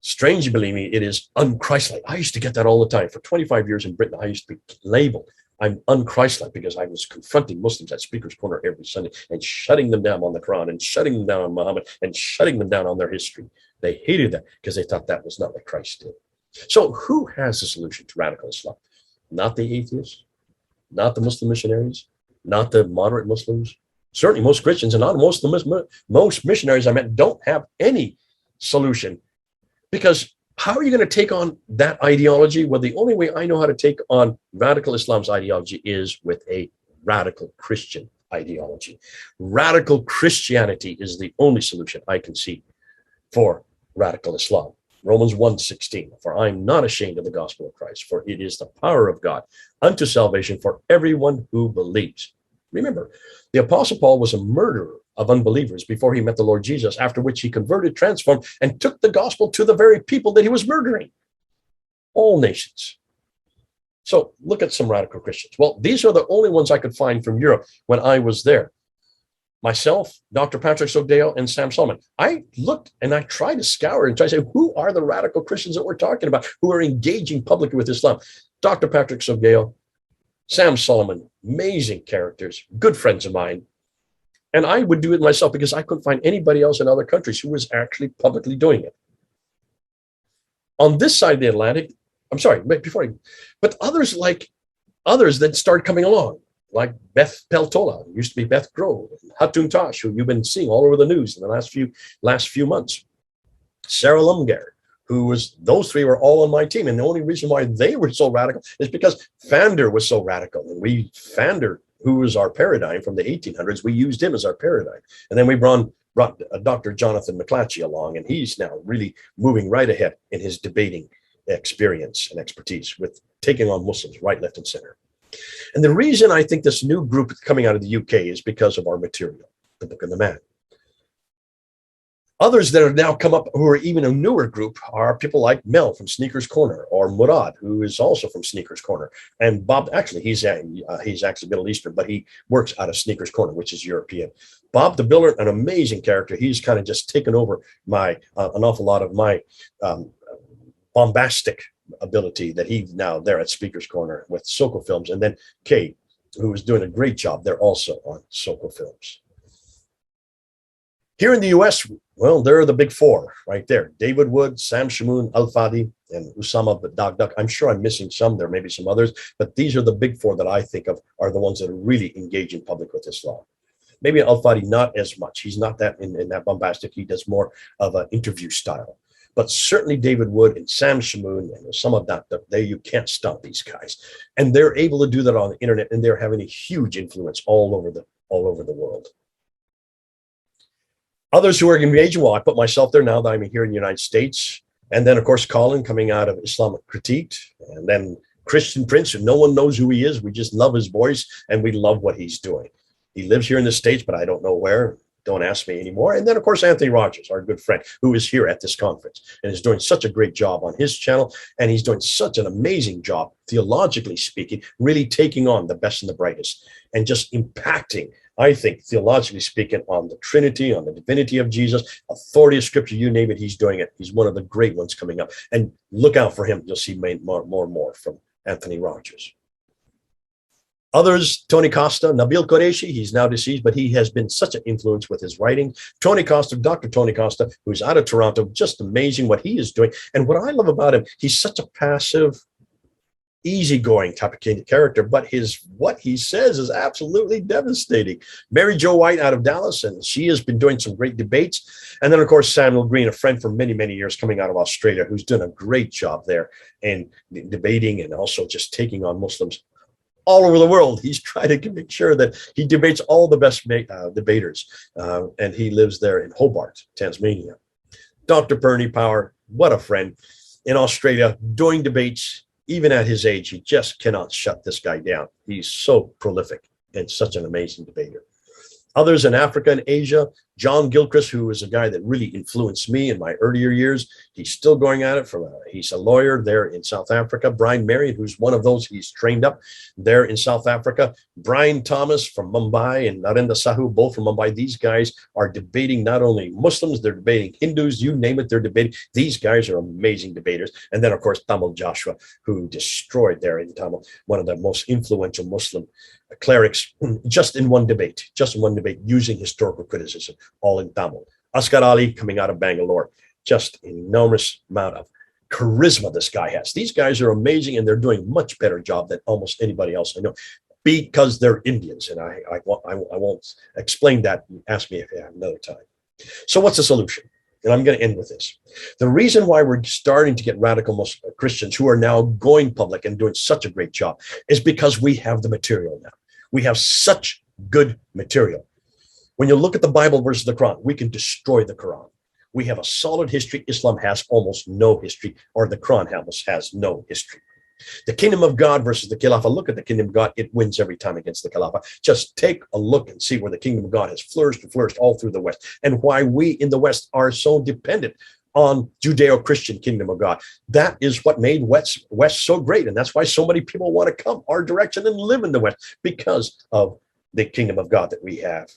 Strangely, believe me, it is unchristlike. I used to get that all the time. For 25 years in Britain, I used to be labeled, I'm unchristlike, because I was confronting Muslims at Speaker's Corner every Sunday and shutting them down on the Quran and shutting them down on Muhammad and shutting them down on their history. They hated that because they thought that was not what Christ did. So who has the solution to radical Islam? Not the atheists, not the Muslim missionaries, not the moderate Muslims. Certainly most Christians and not most missionaries I met don't have any solution, because how are you going to take on that ideology? Well, the only way I know how to take on radical Islam's ideology is with a radical Christian ideology. Radical Christianity is the only solution I can see for radical Islam. Romans 1:16, for I am not ashamed of the gospel of Christ, for it is the power of God unto salvation for everyone who believes. Remember, the Apostle Paul was a murderer of unbelievers before he met the Lord Jesus, after which he converted, transformed, and took the gospel to the very people that he was murdering. All nations. So look at some radical Christians. Well, these are the only ones I could find from Europe when I was there. Myself, Dr. Patrick Sogdale, and Sam Solomon. I looked and I tried to scour and try to say, who are the radical Christians that we're talking about who are engaging publicly with Islam? Dr. Patrick Sogdale, Sam Solomon, amazing characters, good friends of mine. And I would do it myself because I couldn't find anybody else in other countries who was actually publicly doing it. On this side of the Atlantic, I'm sorry, but others that started coming along, like Beth Peltola, who used to be Beth Grove, Hatun Tosh, who you've been seeing all over the news in the last few months. Sarah Lumgar, those three were all on my team. And the only reason why they were so radical is because Pfander was so radical. And Pfander, who was our paradigm from the 1800s, we used him as our paradigm. And then we brought brought Dr. Jonathan McClatchy along, and he's now really moving right ahead in his debating experience and expertise with taking on Muslims right, left, and center. And the reason I think this new group coming out of the UK is because of our material, the Book and the Man. Others that have now come up who are even a newer group are people like Mel from Sneakers Corner, or Murad, who is also from Sneakers Corner. And Bob, actually, he's actually Middle Eastern, but he works out of Sneakers Corner, which is European. Bob the Builder, an amazing character. He's kind of just taken over my an awful lot of my bombastic ability that he's now there at Speaker's Corner with Soko Films. And then Kay, who is doing a great job there also on Soko Films. Here in the US, well, there are the big four right there. David Wood, Sam Shamoun, Al-Fadi, and Usama Dagdak. I'm sure I'm missing some. There may be some others, but these are the big four that I think of are the ones that are really engaging public with Islam. Maybe Al-Fadi not as much. He's not that in that bombastic. He does more of an interview style. But certainly David Wood and Sam Shamoun and some of that, you can't stop these guys. And they're able to do that on the internet, and they're having a huge influence all over the world. Others who are engaged, well, I put myself there now that I'm here in the United States. And then, of course, Colin coming out of Islamic Critique. And then Christian Prince, who no one knows who he is. We just love his voice, and we love what he's doing. He lives here in the States, but I don't know where. Don't ask me anymore. And then, of course, Anthony Rogers, our good friend, who is here at this conference and is doing such a great job on his channel. And he's doing such an amazing job, theologically speaking, really taking on the best and the brightest and just impacting, I think, theologically speaking, on the Trinity, on the divinity of Jesus, authority of Scripture, you name it, he's doing it. He's one of the great ones coming up. And look out for him. You'll see more and more from Anthony Rogers. Others, Tony Costa, Nabil Qureshi, he's now deceased, but he has been such an influence with his writing. Tony Costa, Dr. Tony Costa, who's out of Toronto, just amazing what he is doing. And what I love about him, he's such a passive, easygoing type of character, but what he says is absolutely devastating. Mary Jo White out of Dallas, and she has been doing some great debates. And then, of course, Samuel Green, a friend for many, many years coming out of Australia, who's done a great job there in debating and also just taking on Muslims all over the world. He's trying to make sure that he debates all the best debaters, and he lives there in Hobart, Tasmania. Dr. Bernie Power, what a friend in Australia, doing debates. Even at his age, you just cannot shut this guy down. He's so prolific and such an amazing debater. Others in Africa and Asia, John Gilchrist, who is a guy that really influenced me in my earlier years. He's still going at it. He's a lawyer there in South Africa. Brian Marion, who's one of those he's trained up there in South Africa. Brian Thomas from Mumbai and Narendra Sahu, both from Mumbai. These guys are debating not only Muslims, they're debating Hindus, you name it, they're debating. These guys are amazing debaters. And then, of course, Tamil Joshua, who destroyed there in Tamil, one of the most influential Muslim clerics, just in one debate, using historical criticism, all in Tamil. Asghar Ali coming out of Bangalore, just enormous amount of charisma this guy has. These guys are amazing, and they're doing a much better job than almost anybody else I know, because they're Indians. And I won't explain that. Ask me if you have another time. So what's the solution? And I'm going to end with this. The reason why we're starting to get radical Muslim Christians who are now going public and doing such a great job is because we have the material now. We have such good material. When you look at the Bible versus the Quran, we can destroy the Quran. We have a solid history. Islam has almost no history, or the Quran almost has no history. The kingdom of God versus the Khilafah. Look at the kingdom of God. It wins every time against the Khilafah. Just take a look and see where the kingdom of God has flourished and flourished all through the West, and why we in the West are so dependent on Judeo-Christian kingdom of God. That is what made West so great. And that's why so many people want to come our direction and live in the West, because of the kingdom of God that we have.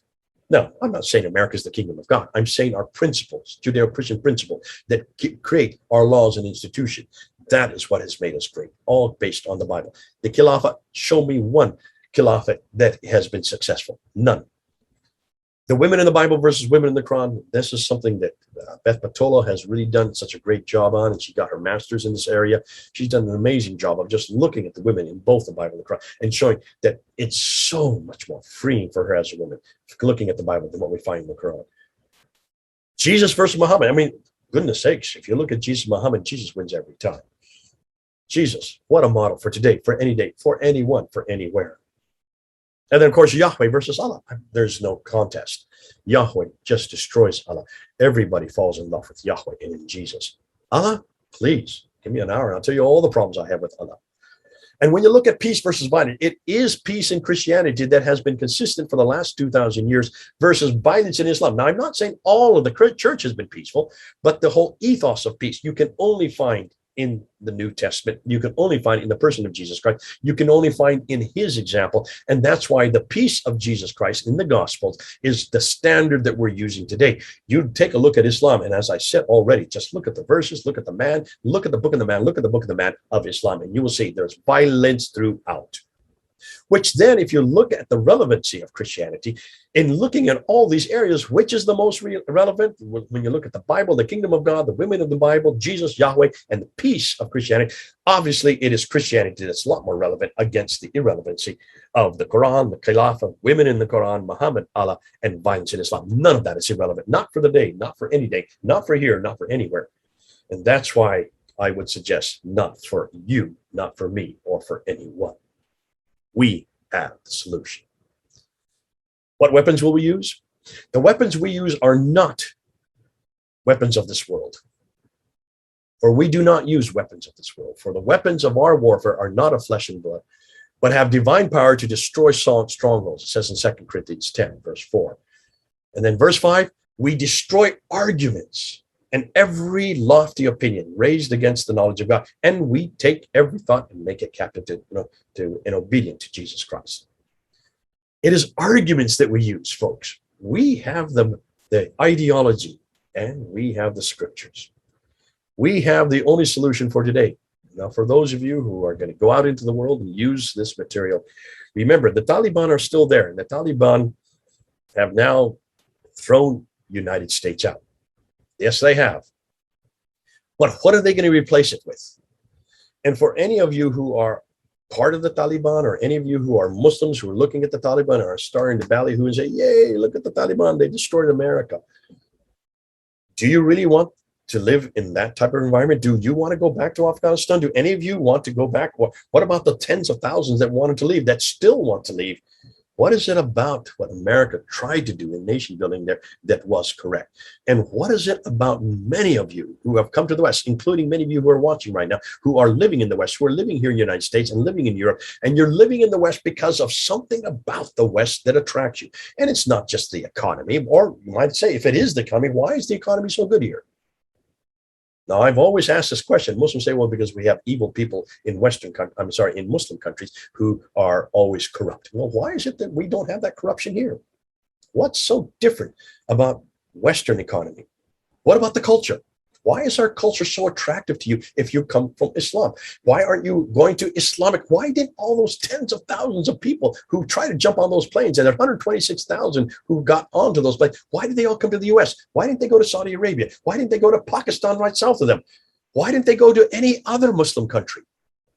No, I'm not saying America is the kingdom of God. I'm saying our principles, Judeo-Christian principles that create our laws and institutions. That is what has made us great, all based on the Bible. The Khilafah, show me one Khilafah that has been successful. None. The women in the Bible versus women in the Quran, this is something that Beth Patola has really done such a great job on, and she got her master's in this area. She's done an amazing job of just looking at the women in both the Bible and the Quran and showing that it's so much more freeing for her as a woman looking at the Bible than what we find in the Quran. Jesus versus Muhammad. I mean, goodness sakes, if you look at Jesus, Muhammad, Jesus wins every time. Jesus, what a model for today, for any day, for anyone, for anywhere. And then, of course, Yahweh versus Allah. There's no contest. Yahweh just destroys Allah. Everybody falls in love with Yahweh and in Jesus. Allah, please, give me an hour and I'll tell you all the problems I have with Allah. And when you look at peace versus violence, it is peace in Christianity that has been consistent for the last 2,000 years versus violence in Islam. Now, I'm not saying all of the church has been peaceful, but the whole ethos of peace you can only find in the New Testament. You can only find in the person of Jesus Christ. You can only find in his example. And that's why the peace of Jesus Christ in the Gospels is the standard that we're using today. You take a look at Islam, and as I said already, just look at the verses, look at the man, look at the book of the man, look at the book of the man of Islam, and you will see there's violence throughout. Which then, if you look at the relevancy of Christianity, in looking at all these areas, which is the most relevant? When you look at the Bible, the kingdom of God, the women of the Bible, Jesus, Yahweh, and the peace of Christianity, obviously it is Christianity that's a lot more relevant against the irrelevancy of the Quran, the Khilafah, women in the Quran, Muhammad, Allah, and violence in Islam. None of that is irrelevant, not for the day, not for any day, not for here, not for anywhere. And that's why I would suggest not for you, not for me, or for anyone. We have the solution. What weapons will we use? The weapons we use are not weapons of this world. For we do not use weapons of this world. For the weapons of our warfare are not of flesh and blood, but have divine power to destroy strongholds. It says in 2 Corinthians 10, verse 4. And then verse 5, we destroy arguments and every lofty opinion raised against the knowledge of God. And we take every thought and make it captive to and obedient to Jesus Christ. It is arguments that we use, folks. We have the ideology and we have the scriptures. We have the only solution for today. Now, for those of you who are going to go out into the world and use this material, remember the Taliban are still there, and the Taliban have now thrown United States out. Yes, they have. But what are they going to replace it with? And for any of you who are part of the Taliban, or any of you who are Muslims who are looking at the Taliban and are starting to ballyhoo and say, yay, look at the Taliban, they destroyed America. Do you really want to live in that type of environment? Do you want to go back to Afghanistan? Do any of you want to go back? What about the tens of thousands that wanted to leave, that still want to leave? What is it about what America tried to do in nation building there that was correct? And what is it about many of you who have come to the West, including many of you who are watching right now, who are living in the West, who are living here in the United States and living in Europe, and you're living in the West because of something about the West that attracts you? And it's not just the economy, or you might say, if it is the economy, why is the economy so good here? Now, I've always asked this question. Muslims say, well, because we have evil people in in Muslim countries who are always corrupt. Well, why is it that we don't have that corruption here? What's so different about Western economy? What about the culture? Why is our culture so attractive to you if you come from Islam? Why aren't you going to Islamic? Why did all those tens of thousands of people who try to jump on those planes, and there are 126,000 who got onto those planes, why did they all come to the US? Why didn't they go to Saudi Arabia? Why didn't they go to Pakistan right south of them? Why didn't they go to any other Muslim country?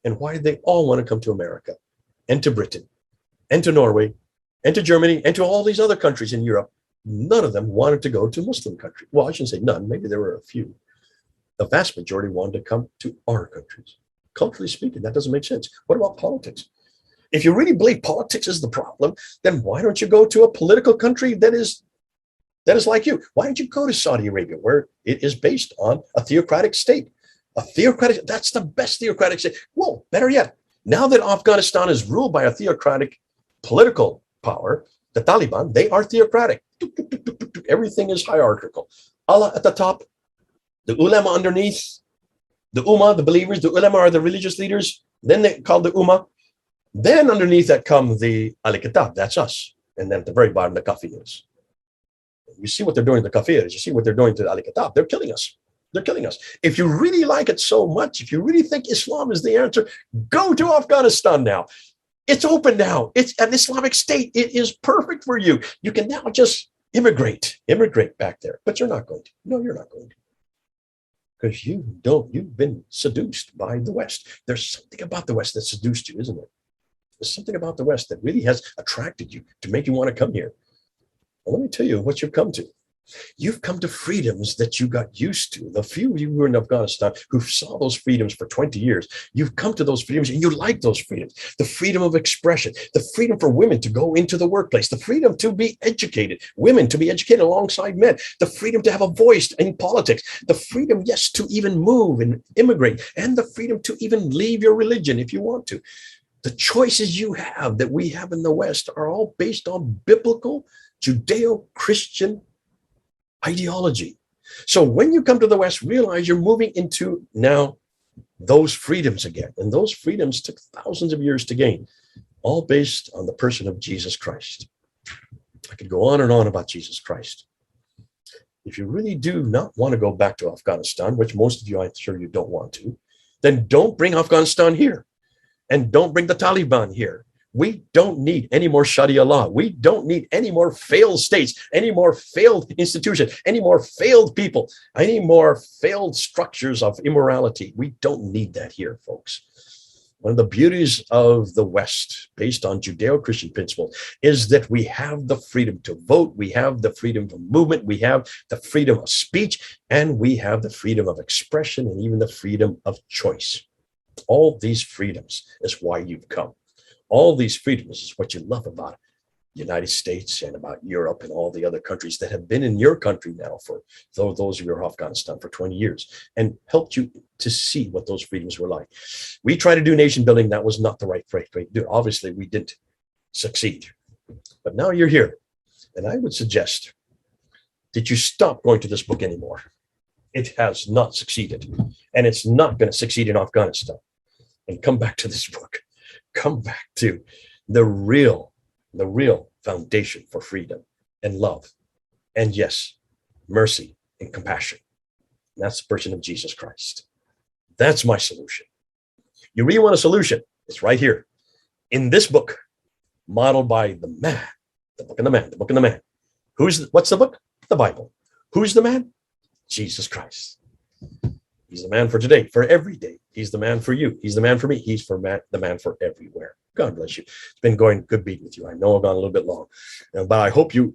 And why did they all want to come to America and to Britain and to Norway and to Germany and to all these other countries in Europe? None of them wanted to go to Muslim country. Well, I shouldn't say none. Maybe there were a few. The vast majority wanted to come to our countries. Culturally speaking, that doesn't make sense. What about politics? If you really believe politics is the problem, then why don't you go to a political country that is like you? Why don't you go to Saudi Arabia, where it is based on a theocratic state? That's the best theocratic state. Well, better yet, now that Afghanistan is ruled by a theocratic political power, the Taliban, they are theocratic. Everything is hierarchical. Allah at the top, the ulama underneath, the ummah, the believers. The ulama are the religious leaders. Then they call the ummah. Then underneath that come the al-kitab, that's us. And then at the very bottom, the kafirs. You see what they're doing to the kafirs. You see what they're doing to the al-kitab. They're killing us. They're killing us. If you really like it so much, if you really think Islam is the answer, go to Afghanistan now. It's open now. It's an Islamic state. It is perfect for you. You can now just immigrate back there. But you're not going to. No, you're not going to. Because you've been seduced by the West. There's something about the West that seduced you, isn't it? There's something about the West that really has attracted you to make you want to come here. Well, let me tell you what you've come to. You've come to freedoms that you got used to. The few of you who were in Afghanistan who saw those freedoms for 20 years, you've come to those freedoms and you like those freedoms. The freedom of expression, the freedom for women to go into the workplace, the freedom to be educated, women to be educated alongside men, the freedom to have a voice in politics, the freedom, yes, to even move and immigrate, and the freedom to even leave your religion if you want to. The choices you have that we have in the West are all based on biblical, Judeo-Christian ideology. So when you come to the West, realize you're moving into now those freedoms again. And those freedoms took thousands of years to gain, all based on the person of Jesus Christ. I could go on and on about Jesus Christ. If you really do not want to go back to Afghanistan, which most of you, I'm sure you don't want to, then don't bring Afghanistan here. And don't bring the Taliban here. We don't need any more Sharia law. We don't need any more failed states, any more failed institutions, any more failed people, any more failed structures of immorality. We don't need that here, folks. One of the beauties of the West, based on Judeo-Christian principles, is that we have the freedom to vote, we have the freedom of movement, we have the freedom of speech, and we have the freedom of expression and even the freedom of choice. All these freedoms is why you've come. All these freedoms is what you love about the United States and about Europe and all the other countries that have been in your country now for those of you in Afghanistan for 20 years and helped you to see what those freedoms were like. We tried to do nation building. That was not the right way to do it. Obviously, we didn't succeed. But now you're here. And I would suggest that you stop going to this book anymore. It has not succeeded. And it's not going to succeed in Afghanistan. And come back to this book. Come back to the real foundation for freedom and love. And yes, mercy and compassion. And that's the person of Jesus Christ. That's my solution. You really want a solution? It's right here in this book, modeled by the man, the book and the man, the book and the man. What's the book? The Bible. Who's the man? Jesus Christ. He's the man for today, for every day. He's the man for you. He's the man for me. He's the man for everywhere. God bless you. It's been going good beat with you. I know I've gone a little bit long, but I hope you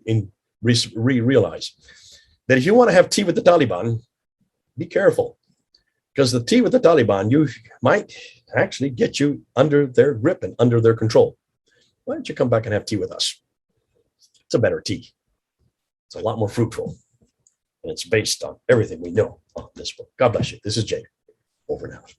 realize that if you want to have tea with the Taliban, be careful, because the tea with the Taliban, you might actually get you under their grip and under their control. Why don't you come back and have tea with us? It's a better tea. It's a lot more fruitful. And it's based on everything we know on this book. God bless you. This is Jay. Over and out.